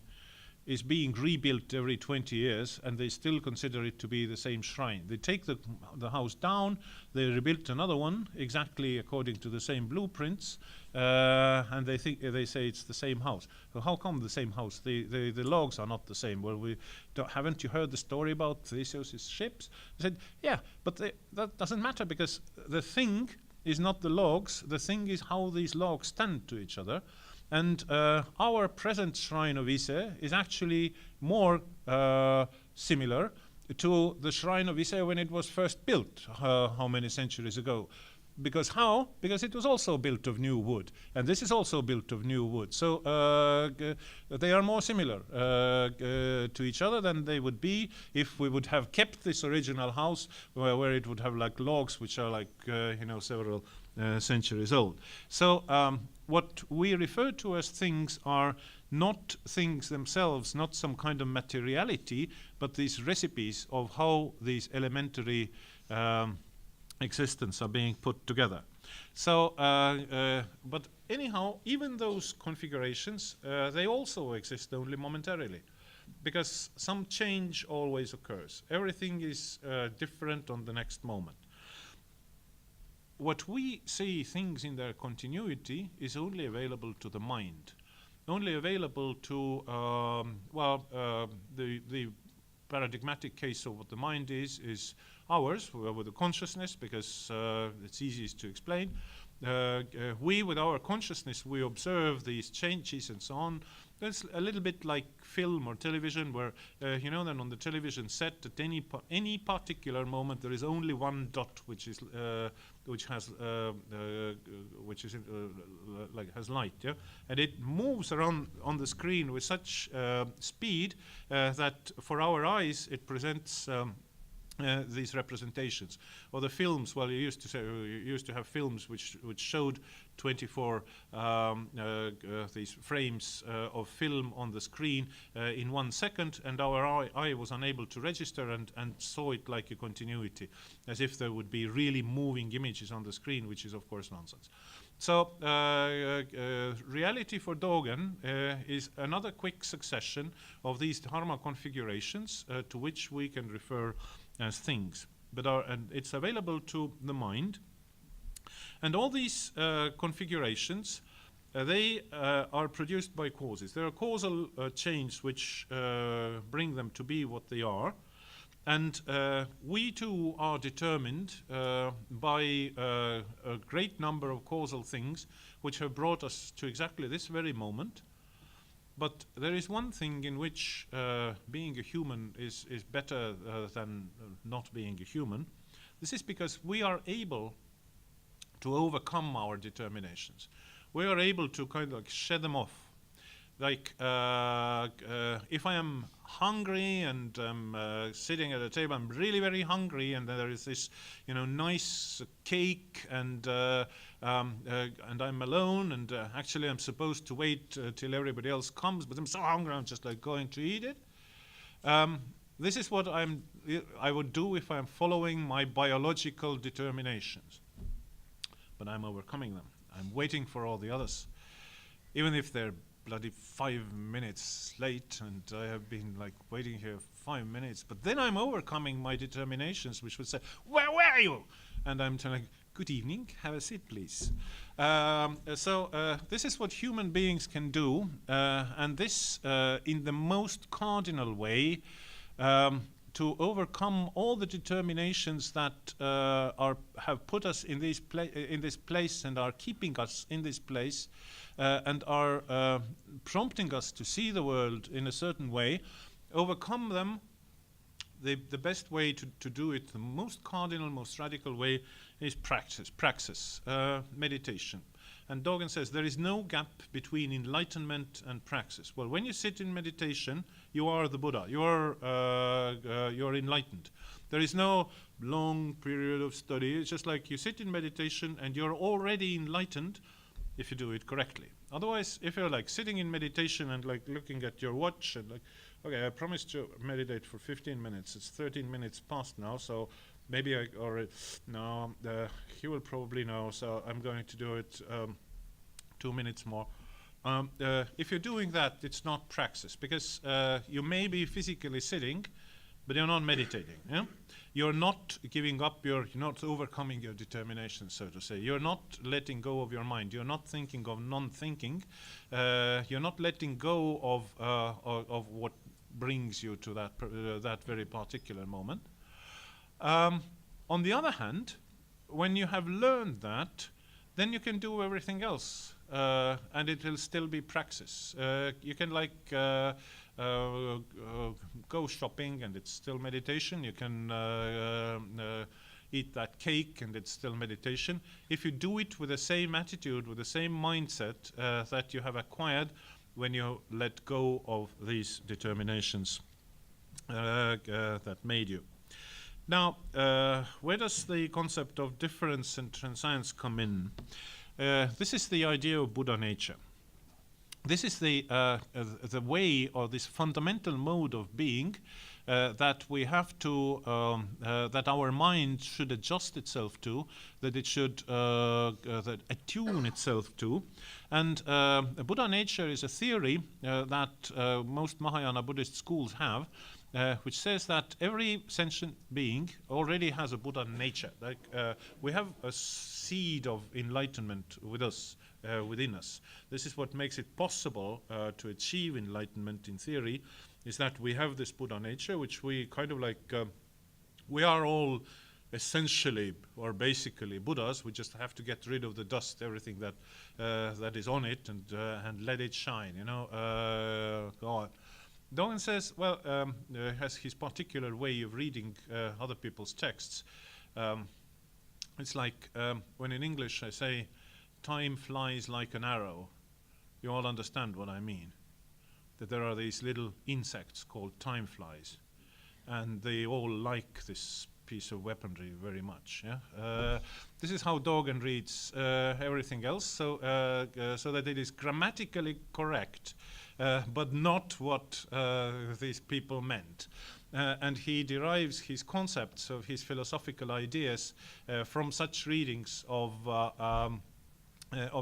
is being rebuilt every 20 years, and they still consider it to be the same shrine. They take the house down, they rebuilt another one exactly according to the same blueprints, and they say it's the same house. So how come the same house? The logs are not the same. Well, haven't you heard the story about Theseus' ships? They said, yeah, but that doesn't matter, because the thing is not the logs. The thing is how these logs stand to each other. And our present shrine of Ise is actually more similar to the shrine of Ise when it was first built, how many centuries ago. Because how? Because it was also built of new wood, and this is also built of new wood. So they are more similar to each other than they would be if we would have kept this original house, where it would have like logs, which are like several centuries old. So what we refer to as things are not things themselves, not some kind of materiality, but these recipes of how these elementary existence are being put together. So, but anyhow, even those configurations, they also exist only momentarily, because some change always occurs. Everything is different on the next moment. What we see things in their continuity is only available to the mind, only available to, the paradigmatic case of what the mind is ours, with the consciousness, because it's easiest to explain. We, with our consciousness, we observe these changes and so on. That's a little bit like film or television, where then on the television set, at any particular moment, there is only one dot which has light, yeah, and it moves around on the screen with such speed that for our eyes it presents these representations. Or the films, well, you used to have films which showed 24 these frames of film on the screen in 1 second, and our eye was unable to register and saw it like a continuity, as if there would be really moving images on the screen, which is of course nonsense. So reality for Dogen is another quick succession of these dharma configurations to which we can refer as things, and it's available to the mind. And all these configurations, they are produced by causes. There are causal chains which bring them to be what they are. And we too are determined by a great number of causal things which have brought us to exactly this very moment. But there is one thing in which being a human is better than not being a human. This is because we are able to overcome our determinations. We are able to kind of shed them off. Like if I am hungry and I'm sitting at a table, I'm really very hungry, and there is this, nice cake, and I'm alone, and actually I'm supposed to wait till everybody else comes, but I'm so hungry, I'm just like going to eat it. This is what I would do if I'm following my biological determinations. But I'm overcoming them. I'm waiting for all the others, even if they're bloody 5 minutes late, and I have been like waiting here 5 minutes. But then I'm overcoming my determinations, which would say, "Where were you?" And I'm telling, "Good evening, have a seat, please." So this is what human beings can do, and this in the most cardinal way, to overcome all the determinations that have put us in this place and are keeping us in this place, and are prompting us to see the world in a certain way. Overcome them. The best way to do it, the most cardinal, most radical way, is praxis, meditation. And Dogen says there is no gap between enlightenment and praxis. Well, when you sit in meditation, you are the Buddha. You're enlightened. There is no long period of study. It's just like you sit in meditation and you're already enlightened if you do it correctly. Otherwise, if you're like sitting in meditation and like looking at your watch and like, okay, I promised to meditate for 15 minutes. It's 13 minutes past now, so maybe he will probably know, so I'm going to do it 2 minutes more. If you're doing that, it's not praxis, because you may be physically sitting, but you're not meditating. Yeah? You're not giving up you're not overcoming your determination, so to say. You're not letting go of your mind. You're not thinking of non-thinking. You're not letting go of what brings you to that very particular moment. On the other hand, when you have learned that, then you can do everything else, and it will still be praxis. You can go shopping, and it's still meditation. You can eat that cake, and it's still meditation. If you do it with the same attitude, with the same mindset that you have acquired when you let go of these determinations that made you. Now, where does the concept of difference and transience come in? This is the idea of Buddha nature. This is the way, or this fundamental mode of being that we have to, that our mind should adjust itself to, that it should that attune itself to. And Buddha nature is a theory that most Mahayana Buddhist schools have, which says that every sentient being already has a Buddha nature. Like we have a seed of enlightenment with us, within us. This is what makes it possible to achieve enlightenment in theory, is that we have this Buddha nature, which we kind of like, we are all essentially or basically Buddhas. We just have to get rid of the dust, everything that that is on it, and let it shine, you know. Go on. Dogen says, well, has his particular way of reading other people's texts. It's like when in English I say, time flies like an arrow. You all understand what I mean. That there are these little insects called time flies, and they all like this piece of weaponry very much. Yeah? This is how Dogen reads everything else, so that it is grammatically correct, but not what these people meant. And he derives his concepts of his philosophical ideas from such readings of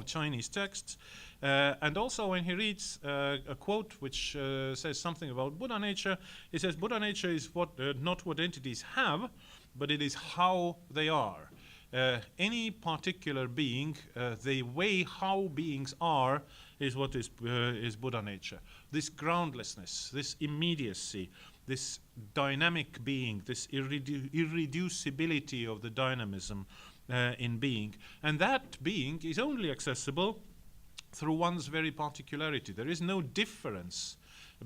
Chinese texts. And also when he reads a quote which says something about Buddha nature, he says Buddha nature is what, not what entities have, but it is how they are. Any particular being, the way how beings are is what is Buddha nature. This groundlessness, this immediacy, this dynamic being, this irreducibility of the dynamism in being. And that being is only accessible through one's very particularity. There is no difference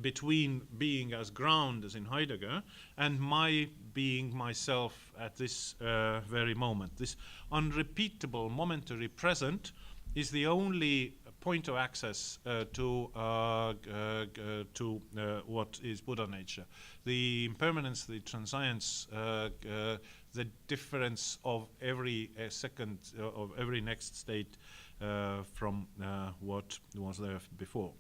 between being as ground, as in Heidegger, and my being myself at this very moment. This unrepeatable momentary present is the only point of access to what is Buddha nature. The impermanence, the transience, the difference of every second, of every next state from what was there before.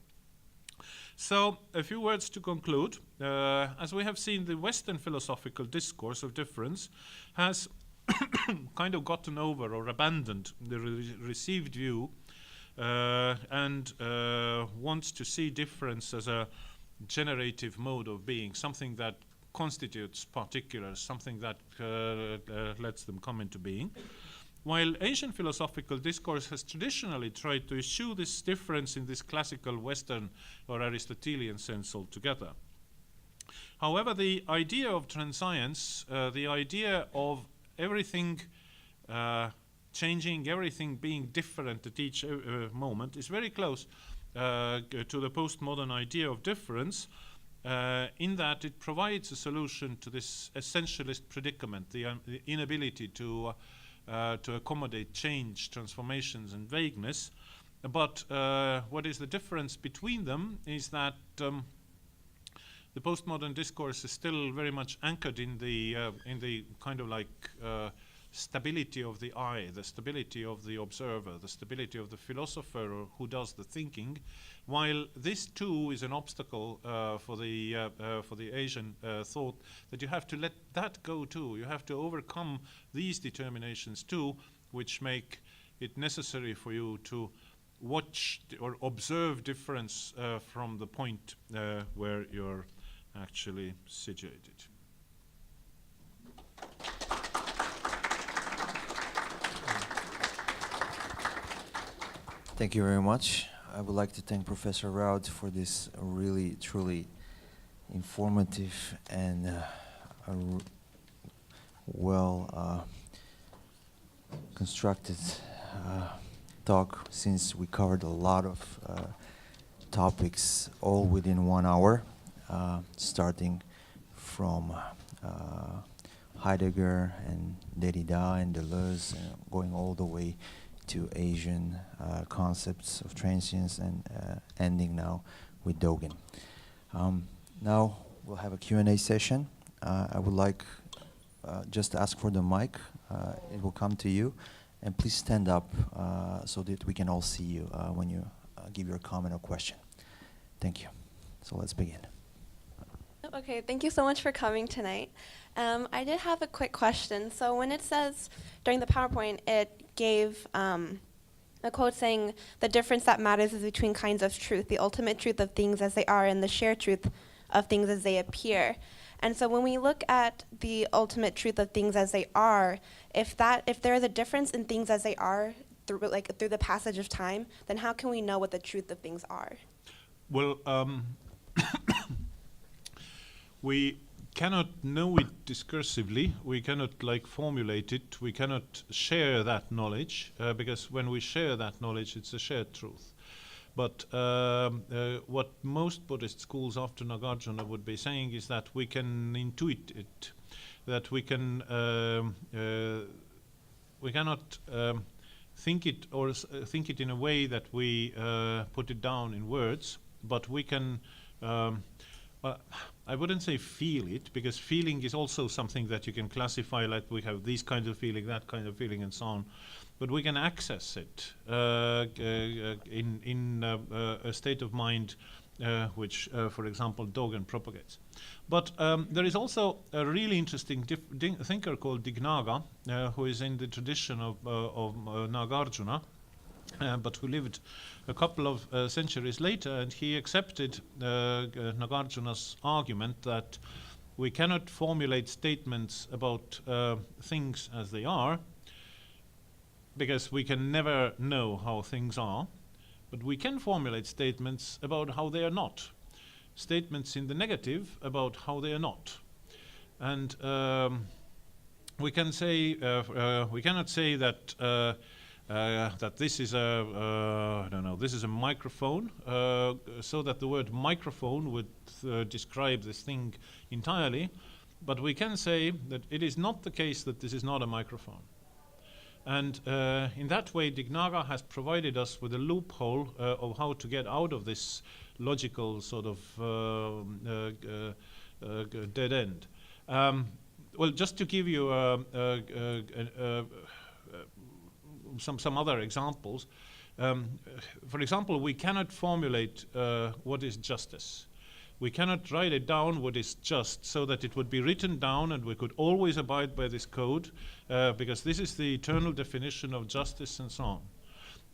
So, a few words to conclude. As we have seen, the Western philosophical discourse of difference has kind of gotten over or abandoned the received view and wants to see difference as a generative mode of being, something that constitutes particulars, something that lets them come into being. While Asian philosophical discourse has traditionally tried to eschew this difference in this classical Western or Aristotelian sense altogether. However, the idea of transience, the idea of everything changing, everything being different at each moment, is very close to the postmodern idea of difference, in that it provides a solution to this essentialist predicament, the inability to accommodate change, transformations, and vagueness. But what is the difference between them is that the postmodern discourse is still very much anchored in the kind of like stability of the I, the stability of the observer, the stability of the philosopher who does the thinking, while this too is an obstacle for the Asian thought, that you have to let that go too. You have to overcome these determinations too, which make it necessary for you to watch or observe difference from the point where you're actually situated. Thank you very much. I would like to thank Professor Raud for this really, truly informative and well constructed talk, since we covered a lot of topics all within 1 hour, starting from Heidegger and Derrida and Deleuze, going all the way to Asian concepts of transience, and ending now with Dogen. Now we'll have a Q&A session. I would like just ask for the mic. It will come to you. And please stand up so that we can all see you when you give your comment or question. Thank you. So let's begin. Okay, thank you so much for coming tonight. I did have a quick question. So when it says during the PowerPoint, it gave a quote saying the difference that matters is between kinds of truth, the ultimate truth of things as they are and the shared truth of things as they appear. And so when we look at the ultimate truth of things as they are, if there is a difference in things as they are through the passage of time, then how can we know what the truth of things are? Well, we cannot know it discursively. We cannot formulate it. We cannot share that knowledge because when we share that knowledge, it's a shared truth. But what most Buddhist schools after Nagarjuna would be saying is that we can intuit it, that we can we cannot think it or think it in a way that we put it down in words, but we can. I wouldn't say feel it, because feeling is also something that you can classify, like we have these kinds of feeling, that kind of feeling, and so on. But we can access it in a state of mind which, for example, Dogen propagates. But there is also a really interesting thinker called Dignaga, who is in the tradition of Nagarjuna, but who lived a couple of centuries later, and he accepted Nagarjuna's argument that we cannot formulate statements about things as they are, because we can never know how things are, but we can formulate statements about how they are not, statements in the negative about how they are not. And we can say, we cannot say that that this is a, I don't know, this is a microphone, so that the word microphone would describe this thing entirely, but we can say that it is not the case that this is not a microphone. And in that way, Dignaga has provided us with a loophole of how to get out of this logical sort of dead end. Well, just to give you some other examples. For example, we cannot formulate what is justice. We cannot write it down what is just so that it would be written down and we could always abide by this code because this is the eternal definition of justice and so on.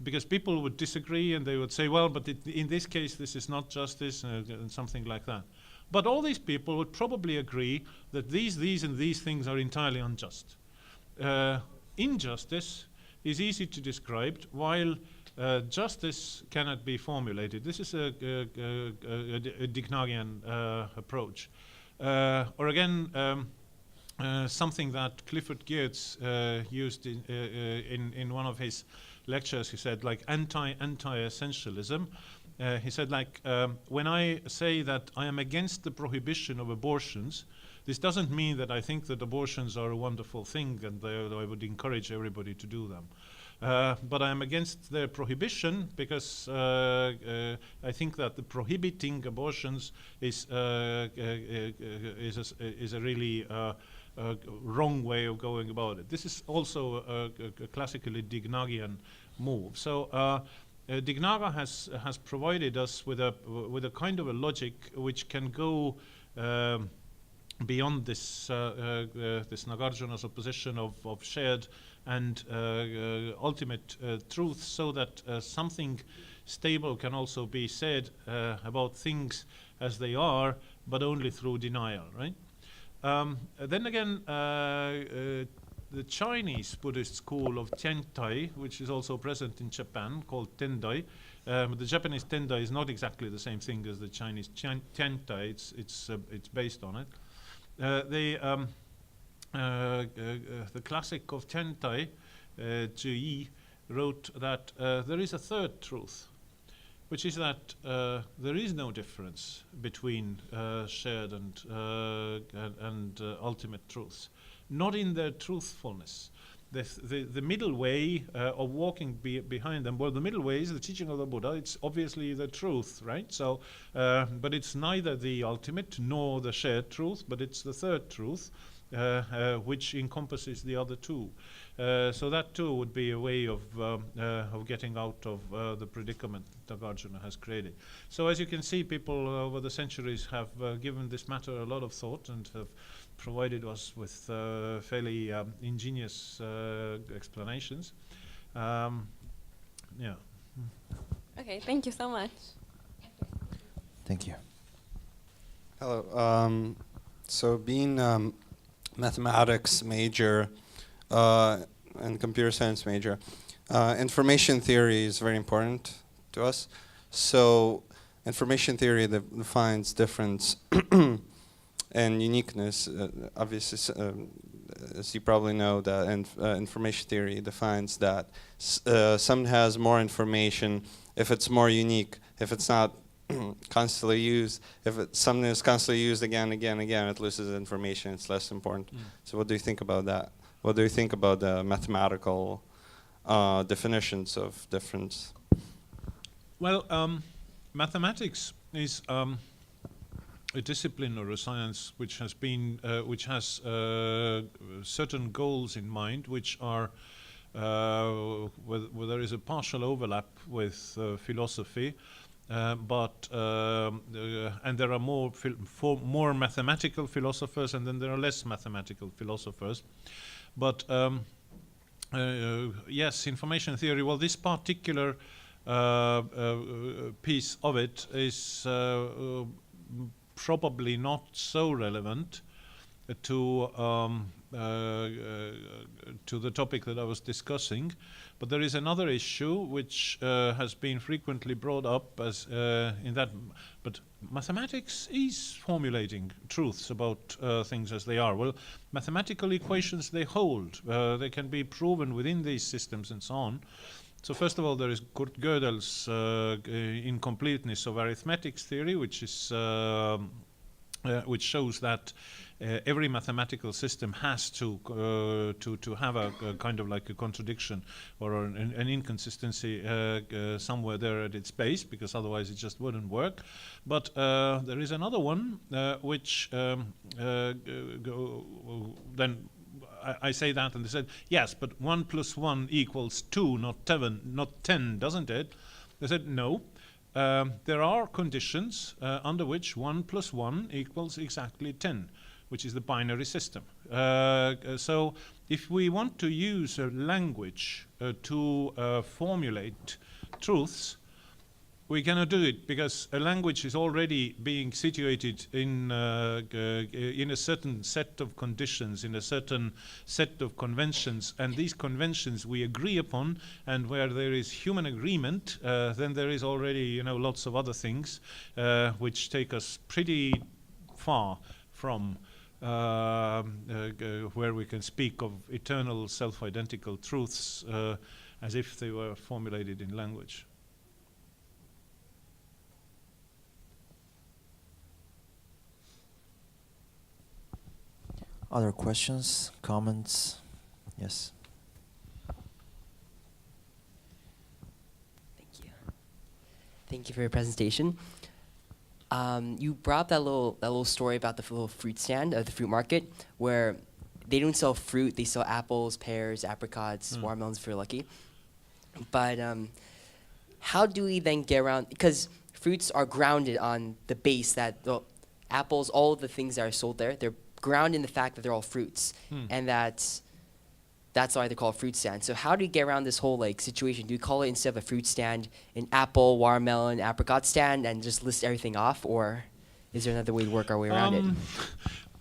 Because people would disagree and they would say, well, but in this case this is not justice and something like that. But all these people would probably agree that these and these things are entirely unjust. Injustice is easy to describe, while justice cannot be formulated. This is a Dignagian approach. Or again, something that Clifford Geertz used in one of his lectures. He said, like, anti-essentialism. He said, like, when I say that I am against the prohibition of abortions, this doesn't mean that I think that abortions are a wonderful thing and I would encourage everybody to do them. But I am against their prohibition because I think that the prohibiting abortions is a really wrong way of going about it. This is also a classically Dignagian move. So Dignaga has provided us with a kind of a logic which can go beyond this this Nagarjuna's opposition of shared and ultimate truth, so that something stable can also be said about things as they are, but only through denial, right? Then again, the Chinese Buddhist school of Tiantai, which is also present in Japan, called Tendai. The Japanese Tendai is not exactly the same thing as the Chinese Tiantai. It's based on it. The classic of Tiantai, Zhi, wrote that there is a third truth, which is that there is no difference between shared and ultimate truths, not in their truthfulness. The middle way of walking behind them, well, the middle way is the teaching of the Buddha. It's obviously the truth, right? So, but it's neither the ultimate nor the shared truth, but it's the third truth. which encompasses the other two. So that too would be a way of getting out of the predicament that Nagarjuna has created. So as you can see, people over the centuries have given this matter a lot of thought and have provided us with fairly ingenious explanations. Yeah. Okay, thank you so much. Thank you. Hello. So being mathematics major and computer science major, information theory is very important to us. So information theory defines difference and uniqueness. Obviously, as you probably know, that information theory defines that something has more information if it's more unique. If it's not constantly used, something is constantly used again, it loses information. It's less important. So what do you think about that? What do you think about the mathematical definitions of difference? Well, mathematics is a discipline or a science which has been, which has certain goals in mind, which are where there is a partial overlap with philosophy, but and there are more mathematical philosophers, and then there are less mathematical philosophers. But yes, information theory. Well, this particular piece of it is probably not so relevant to the topic that I was discussing, but there is another issue which has been frequently brought up as in that. But mathematics is formulating truths about things as they are. Well, mathematical equations, they hold. They can be proven within these systems and so on. So first of all, there is Kurt Gödel's incompleteness of arithmetics theory, which is which shows that every mathematical system has to have a kind of like a contradiction or an inconsistency somewhere there at its base, because otherwise it just wouldn't work. But there is another one which then I say that, and they said, yes, but 1 + 1 = 2, not 10, doesn't it? They said, no. There are conditions under which 1 + 1 = exactly 10, which is the binary system. So if we want to use a language to formulate truths, we cannot do it, because a language is already being situated in a certain set of conditions, in a certain set of conventions, and these conventions we agree upon, and where there is human agreement, then there is already, lots of other things which take us pretty far from where we can speak of eternal self-identical truths as if they were formulated in language. Other questions, comments? Yes. Thank you. Thank you for your presentation. You brought up that little story about the little fruit stand, the fruit market, where they don't sell fruit; they sell apples, pears, apricots, watermelons if you're lucky. But how do we then get around? Because fruits are grounded on the base that the apples, all of the things that are sold there, they're grounded in the fact that they're all fruits, and that's why they call it fruit stand. So how do you get around this whole situation? Do you call it, instead of a fruit stand, an apple, watermelon, apricot stand, and just list everything off, or is there another way to work our way around it?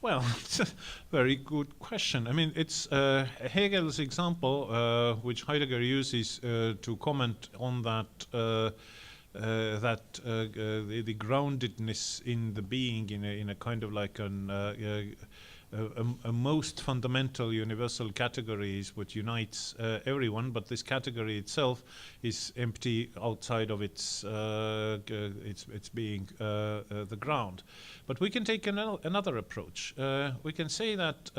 Well, it's a very good question. I mean, it's Hegel's example, which Heidegger uses to comment on that. The groundedness in the being, in a kind of like a most fundamental universal category is what unites everyone, but this category itself is empty outside of its being the ground. But we can take another approach. We can say that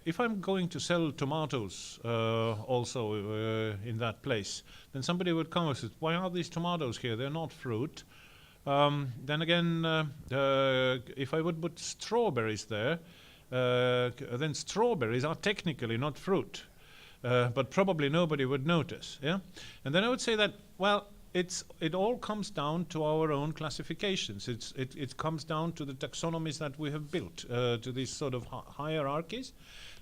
if I'm going to sell tomatoes also in that place, then somebody would come and say, why are these tomatoes here? They're not fruit. Then again, if I would put strawberries there, then strawberries are technically not fruit, but probably nobody would notice. Yeah, and then I would say that, well, it all comes down to our own classifications. It comes down to the taxonomies that we have built, to these sort of hierarchies.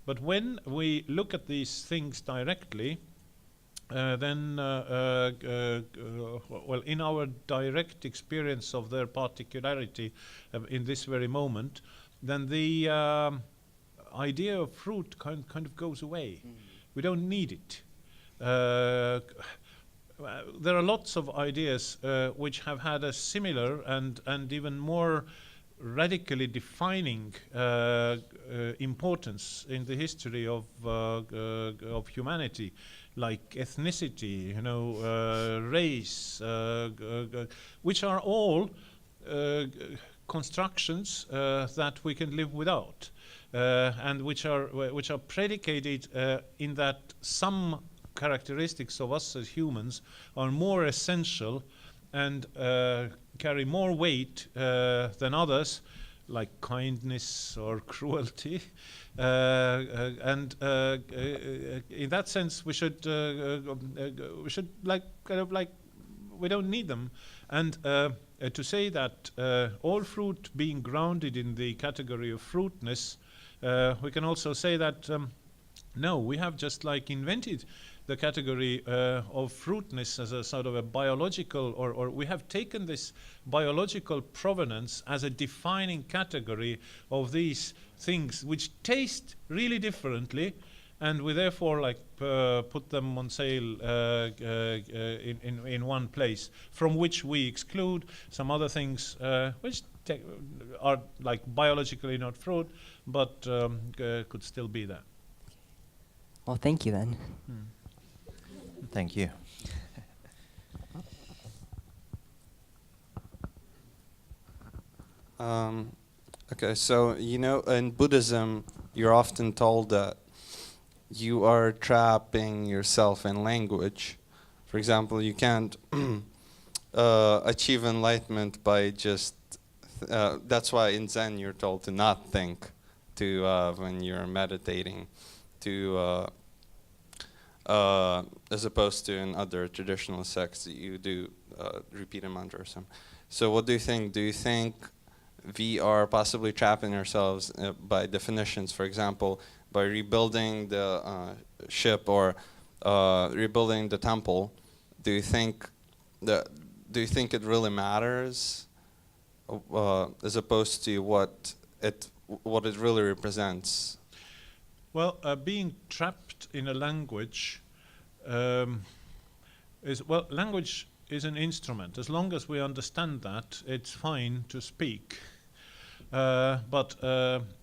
But when we look at these things directly, then, well, in our direct experience of their particularity in this very moment, then the idea of fruit kind of goes away. We don't need it. There are lots of ideas which have had a similar and even more radically defining importance in the history of humanity, like ethnicity, race, which are all constructions that we can live without, and which are predicated in that some characteristics of us as humans are more essential and carry more weight than others, like kindness or cruelty, and in that sense we should we don't need them. And to say that all fruit being grounded in the category of fruitness, we can also say that no, we have just invented the category of fruitness as a sort of a biological, or we have taken this biological provenance as a defining category of these things which taste really differently, and we therefore put them on sale in one place, from which we exclude some other things which are biologically not fruit, but could still be there. Well, thank you then. Thank you. Okay, so in Buddhism, you're often told that you are trapping yourself in language. For example, you can't achieve enlightenment by just. That's why in Zen you're told to not think, when you're meditating, as opposed to in other traditional sects you do repeat a mantra or something. So what do you think? Do you think we are possibly trapping ourselves by definitions? For example, by rebuilding the ship or rebuilding the temple, do you think it really matters, as opposed to what it really represents? Well, being trapped in a language language is an instrument. As long as we understand that, it's fine to speak. But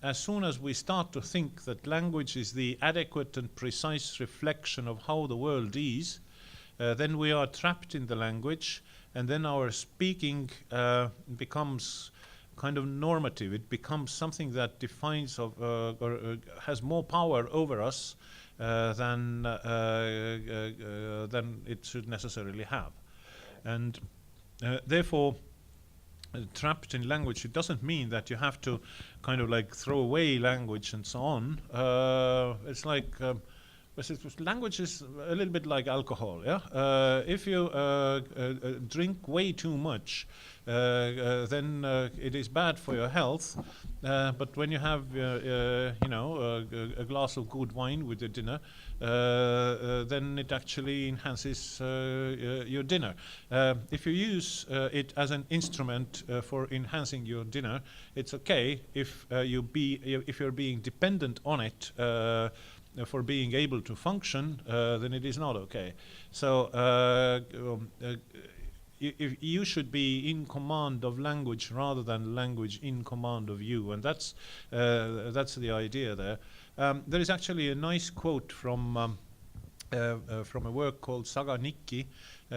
as soon as we start to think that language is the adequate and precise reflection of how the world is, then we are trapped in the language, and then our speaking becomes kind of normative. It becomes something that defines or has more power over us than it should necessarily have. And therefore, trapped in language, it doesn't mean that you have to kind of throw away language and so on. It's like language is a little bit like alcohol. Yeah, if you drink way too much, then it is bad for your health. But when you have, a glass of good wine with your dinner, then it actually enhances your dinner. If you use it as an instrument for enhancing your dinner, it's okay. If you're being dependent on it for being able to function, then it is not okay. So if you should be in command of language rather than language in command of you, and that's the idea there. There is actually a nice quote from a work called Saga Nikki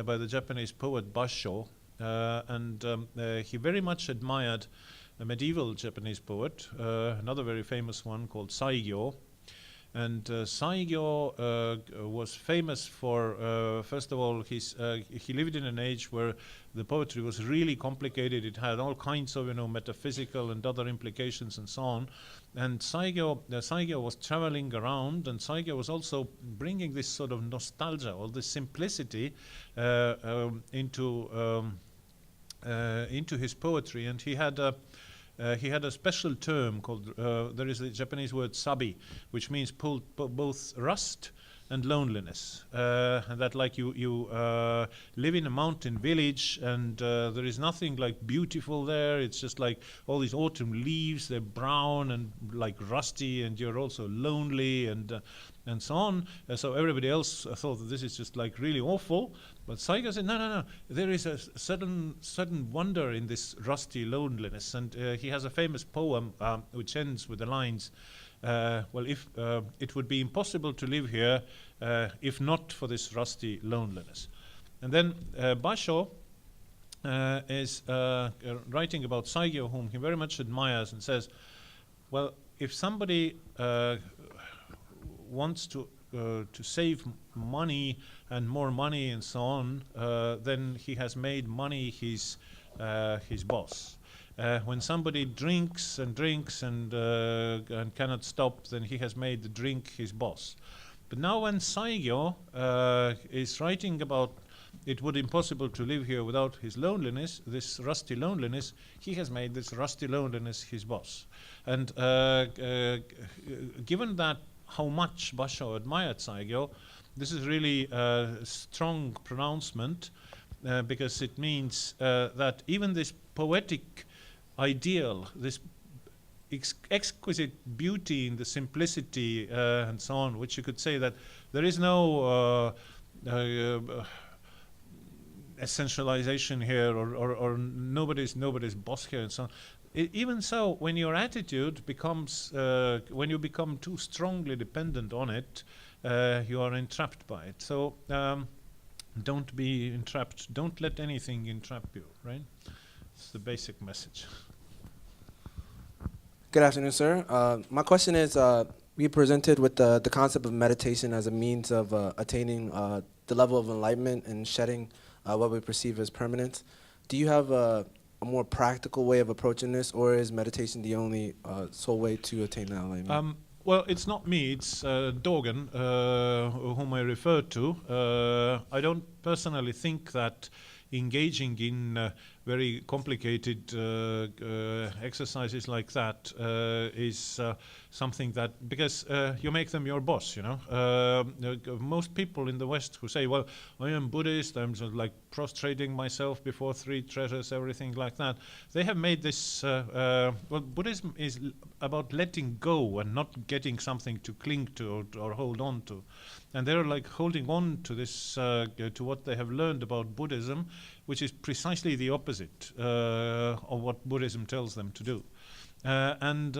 by the Japanese poet Basho, and he very much admired a medieval Japanese poet, another very famous one called Saigyo. And Saigyo was famous for, first of all, he lived in an age where the poetry was really complicated. It had all kinds of, metaphysical and other implications and so on. And Saigyo was traveling around, and Saigyo was also bringing this sort of nostalgia or this simplicity into his poetry. And he had a special term called, there is the Japanese word sabi, which means both rust and loneliness. And that like you live in a mountain village and there is nothing like beautiful there. It's just like all these autumn leaves, they're brown and like rusty, and you're also lonely and so on. So everybody else thought that this is just like really awful. But Saigyo said, no, there is a certain wonder in this rusty loneliness. And he has a famous poem which ends with the lines, well, if it would be impossible to live here if not for this rusty loneliness. And then Basho is writing about Saigyo, whom he very much admires, and says, well, if somebody wants to save money and more money and so on, then he has made money his boss. When somebody drinks and cannot stop, then he has made the drink his boss. But now when Saigyo is writing about it would be impossible to live here without his loneliness, this rusty loneliness, he has made this rusty loneliness his boss. And given that how much Basho admired Saigyo, this is really a strong pronouncement because it means that even this poetic ideal, this exquisite beauty in the simplicity and so on, which you could say that there is no essentialization here or nobody's boss here and so on. Even so, when your attitude becomes, when you become too strongly dependent on it, you are entrapped by it. So don't be entrapped. Don't let anything entrap you, right? It's the basic message. Good afternoon, sir. My question is, we presented with the concept of meditation as a means of attaining the level of enlightenment and shedding what we perceive as permanence. Do you have a more practical way of approaching this, or is meditation the only sole way to attain that enlightenment? Well, it's not me, it's Dogen, whom I referred to. I don't personally think that engaging in very complicated exercises like that is something that, because you make them your boss, you know. Most people in the West who say, well, I am Buddhist, I'm sort of like prostrating myself before three treasures, everything like that, they have made this, well, Buddhism is about letting go and not getting something to cling to or hold on to. And they're like holding on to this, to what they have learned about Buddhism, which is precisely the opposite of what Buddhism tells them to do. And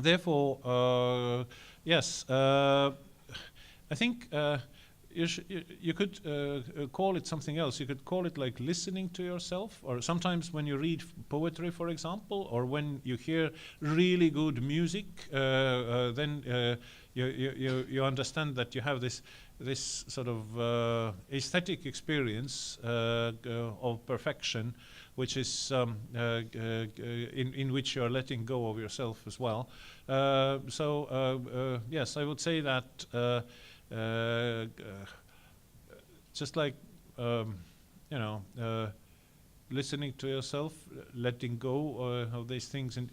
therefore, yes, I think you could call it something else. You could call it like listening to yourself, or sometimes when you read poetry, for example, or when you hear really good music, then you understand that you have this sort of aesthetic experience of perfection, which is in which you are letting go of yourself as well. So yes, I would say that just like you know, listening to yourself, letting go of these things, and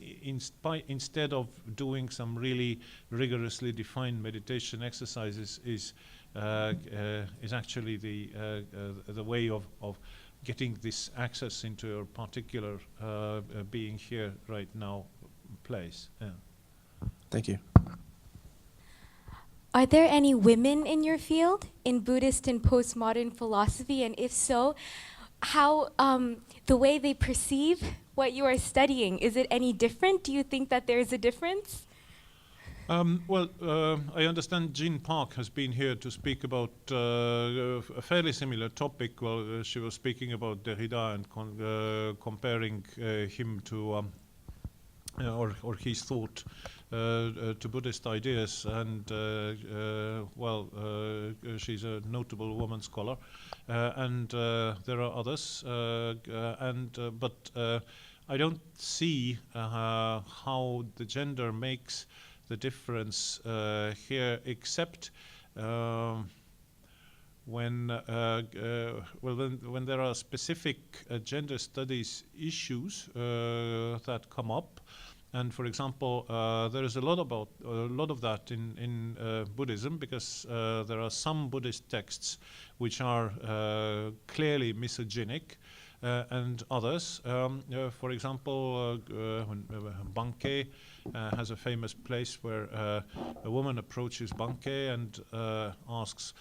instead of doing some really rigorously defined meditation exercises, is actually the way of getting this access into your particular being here right now place. Yeah. Thank you. Are there any women in your field in Buddhist and postmodern philosophy? And if so, how the way they perceive what you are studying, is it any different? Do you think that there is a difference? Well, I understand Jean Park has been here to speak about a fairly similar topic. Well, she was speaking about Derrida and comparing him to or his thought to Buddhist ideas, and she's a notable woman scholar, and there are others, but I don't see how the gender makes the difference here, except when there are specific gender studies issues that come up. And for example, there is a lot of that in Buddhism, because there are some Buddhist texts which are clearly misogynic, and others. For example, Bankei has a famous place where a woman approaches Bankei and asks,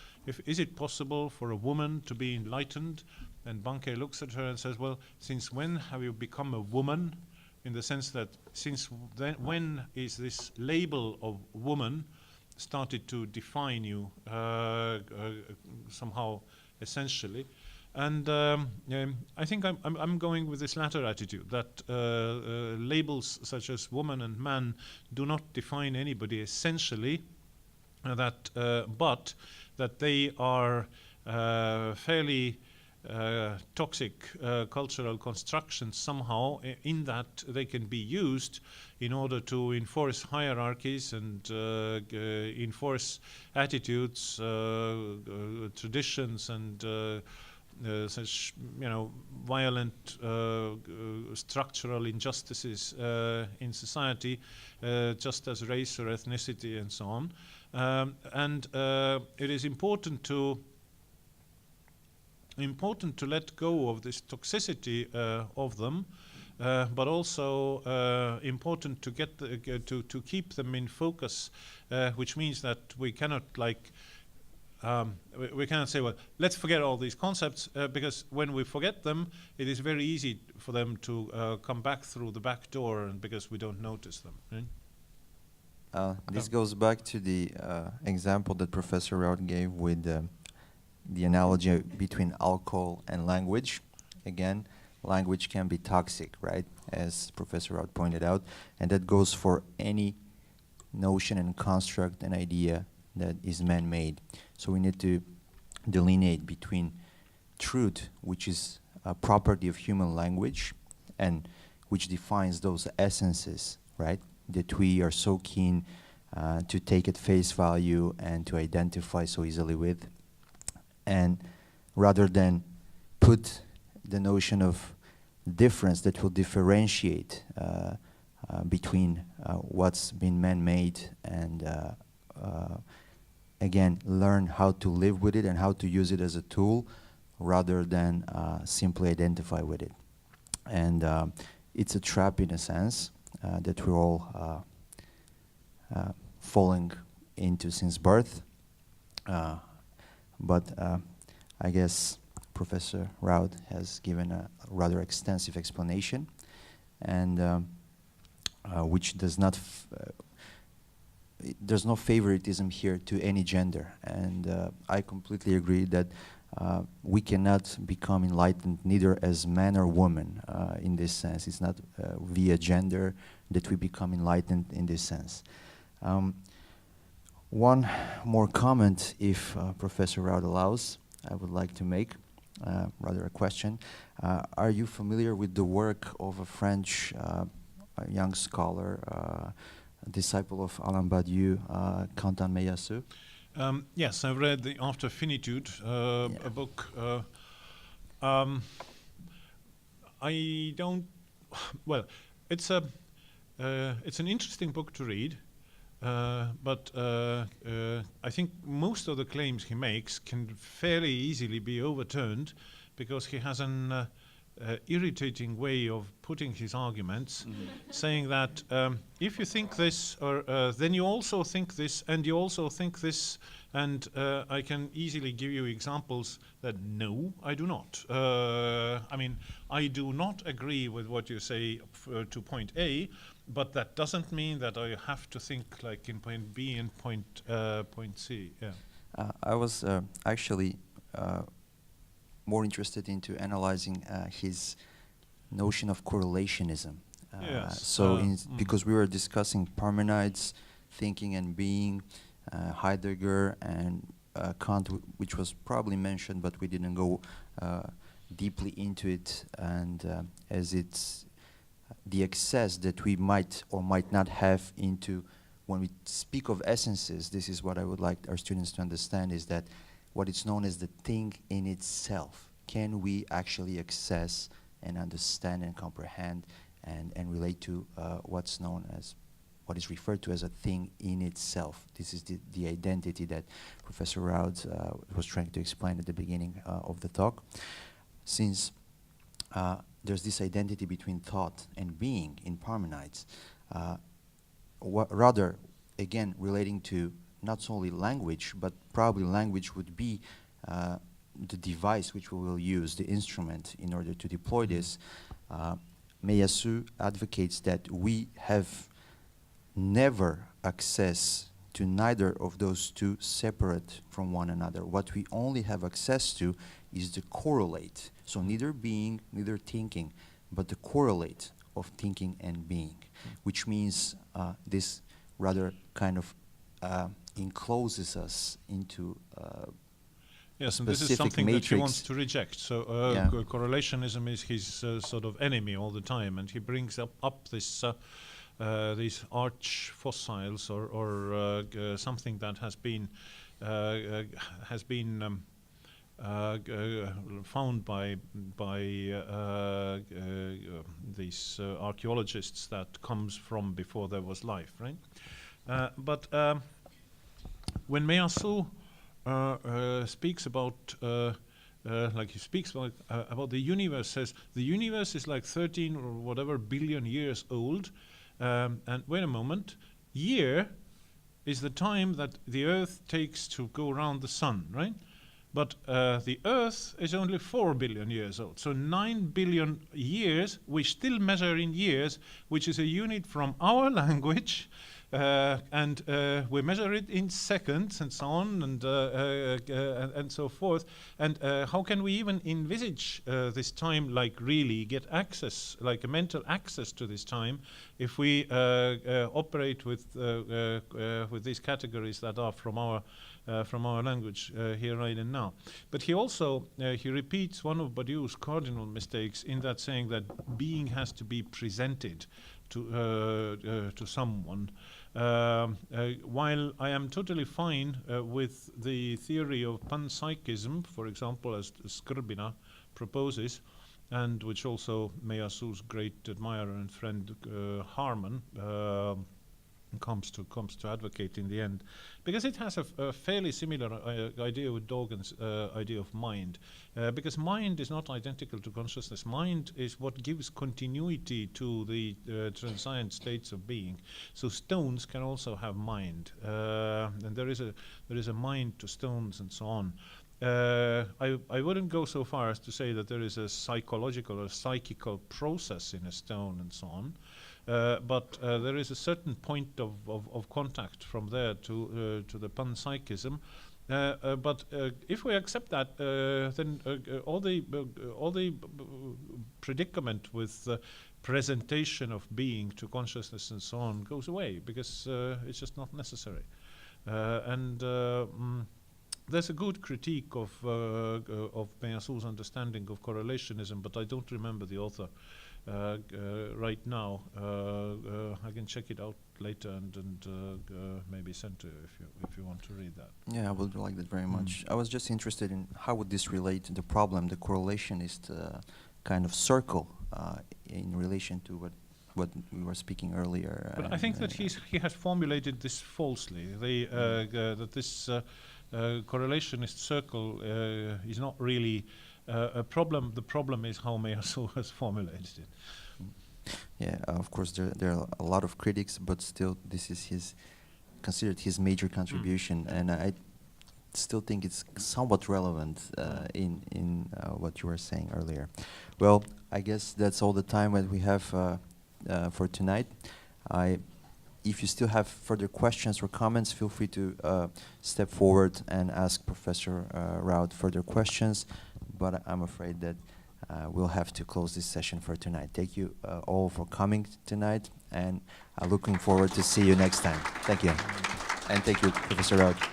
is it possible for a woman to be enlightened? And Bankei looks at her and says, well, since when have you become a woman? In the sense that since then, when is this label of woman started to define you somehow, essentially? And I think I'm going with this latter attitude, that labels such as woman and man do not define anybody essentially, but that they are fairly toxic cultural constructions somehow, in that they can be used in order to enforce hierarchies and enforce attitudes, traditions, and such violent structural injustices in society, just as race or ethnicity and so on. And it is important to let go of this toxicity of them, but also important to get to keep them in focus, which means that we cannot we cannot say, well, let's forget all these concepts, because when we forget them, it is very easy for them to come back through the back door, and because we don't notice them. Right? This goes back to the example that Professor Raud gave with the analogy between alcohol and language. Again, language can be toxic, right, as Professor Raud pointed out, and that goes for any notion and construct and idea that is man-made. So we need to delineate between truth, which is a property of human language, and which defines those essences, right, that we are so keen to take at face value and to identify so easily with, and rather than put the notion of difference that will differentiate between what's been man-made and again, learn how to live with it and how to use it as a tool rather than simply identify with it. And it's a trap in a sense that we're all falling into since birth. But I guess Professor Raud has given a rather extensive explanation, and which does not there's no favoritism here to any gender, and I completely agree that we cannot become enlightened neither as man or woman in this sense. It's not via gender that we become enlightened in this sense. One more comment, if Professor Raud allows, I would like to make, rather a question. Are you familiar with the work of a French young scholar, a disciple of Alain Badiou, Quentin Meillassoux? Yes, I've read the After Finitude, a book. I don't. Well, it's an interesting book to read, but I think most of the claims he makes can fairly easily be overturned, because he has an irritating way of putting his arguments, saying that if you think this, or then you also think this, and you also think this, and I can easily give you examples that no, I do not. I mean, I do not agree with what you say to point A, but that doesn't mean that I have to think like in point B and point C. Yeah. I was actually more interested into analyzing his notion of correlationism, Yes, Because we were discussing Parmenides, thinking and being, Heidegger and Kant, which was probably mentioned, but we didn't go deeply into it, and as it's the access that we might or might not have into when we speak of essences, this is what I would like our students to understand, is that what is known as the thing in itself. Can we actually access and understand and comprehend and relate to what's known as, what is referred to as a thing in itself? This is the identity that Professor Raud was trying to explain at the beginning of the talk. Since there's this identity between thought and being in Parmenides, rather, again, relating to not solely language, but probably language would be the device which we will use, the instrument, in order to deploy this. Meyasu advocates that we have never access to neither of those two separate from one another. What we only have access to is the correlate. So neither being, neither thinking, but the correlate of thinking and being, which means this rather kind of encloses us into yes, and this is something that he wants to reject. So correlationism is his sort of enemy all the time, and he brings up this these arch fossils or something that has been found by these archaeologists that comes from before there was life, right? But when Meyasu speaks about like he speaks about the universe, says the universe is like 13 or whatever billion years old, and wait a moment, year is the time that the Earth takes to go around the sun, right? But the Earth is only 4 billion years old. So 9 billion years, we still measure in years, which is a unit from our language, and we measure it in seconds and so on, and so forth. And how can we even envisage this time, like really get access, like a mental access to this time, if we operate with these categories that are from our language here, right and now? But he also he repeats one of Badiou's cardinal mistakes in that saying that being has to be presented to someone. While I am totally fine with the theory of panpsychism, for example, as Skrbina proposes, and which also Meyasu's great admirer and friend Harman comes to advocate in the end, because it has a fairly similar idea with Dogen's idea of mind, because mind is not identical to consciousness. Mind is what gives continuity to the transient states of being. So stones can also have mind, and there is a mind to stones and so on. I wouldn't go so far as to say that there is a psychological or psychical process in a stone and so on. But there is a certain point of contact from there to the panpsychism. But if we accept that, then all the predicament with presentation of being to consciousness and so on goes away, because it's just not necessary. There's a good critique of Meyasu's understanding of correlationism, but I don't remember the author right now. I can check it out later and maybe send to you if you want to read that. Yeah, I would like that very much. I was just interested in how would this relate to the problem, the correlationist kind of circle in relation to what we were speaking earlier. But I think that he has formulated this falsely. That this correlationist circle is not really a problem. The problem is how Meyasu has formulated it. Yeah, of course there are a lot of critics, but still this is considered his major contribution, and I still think it's somewhat relevant in what you were saying earlier. Well, I guess that's all the time that we have for tonight. If you still have further questions or comments, feel free to step forward and ask Professor Raud further questions. But I'm afraid that we'll have to close this session for tonight. Thank you all for coming tonight, and looking forward to see you next time. Thank you. And thank you, Professor Raud.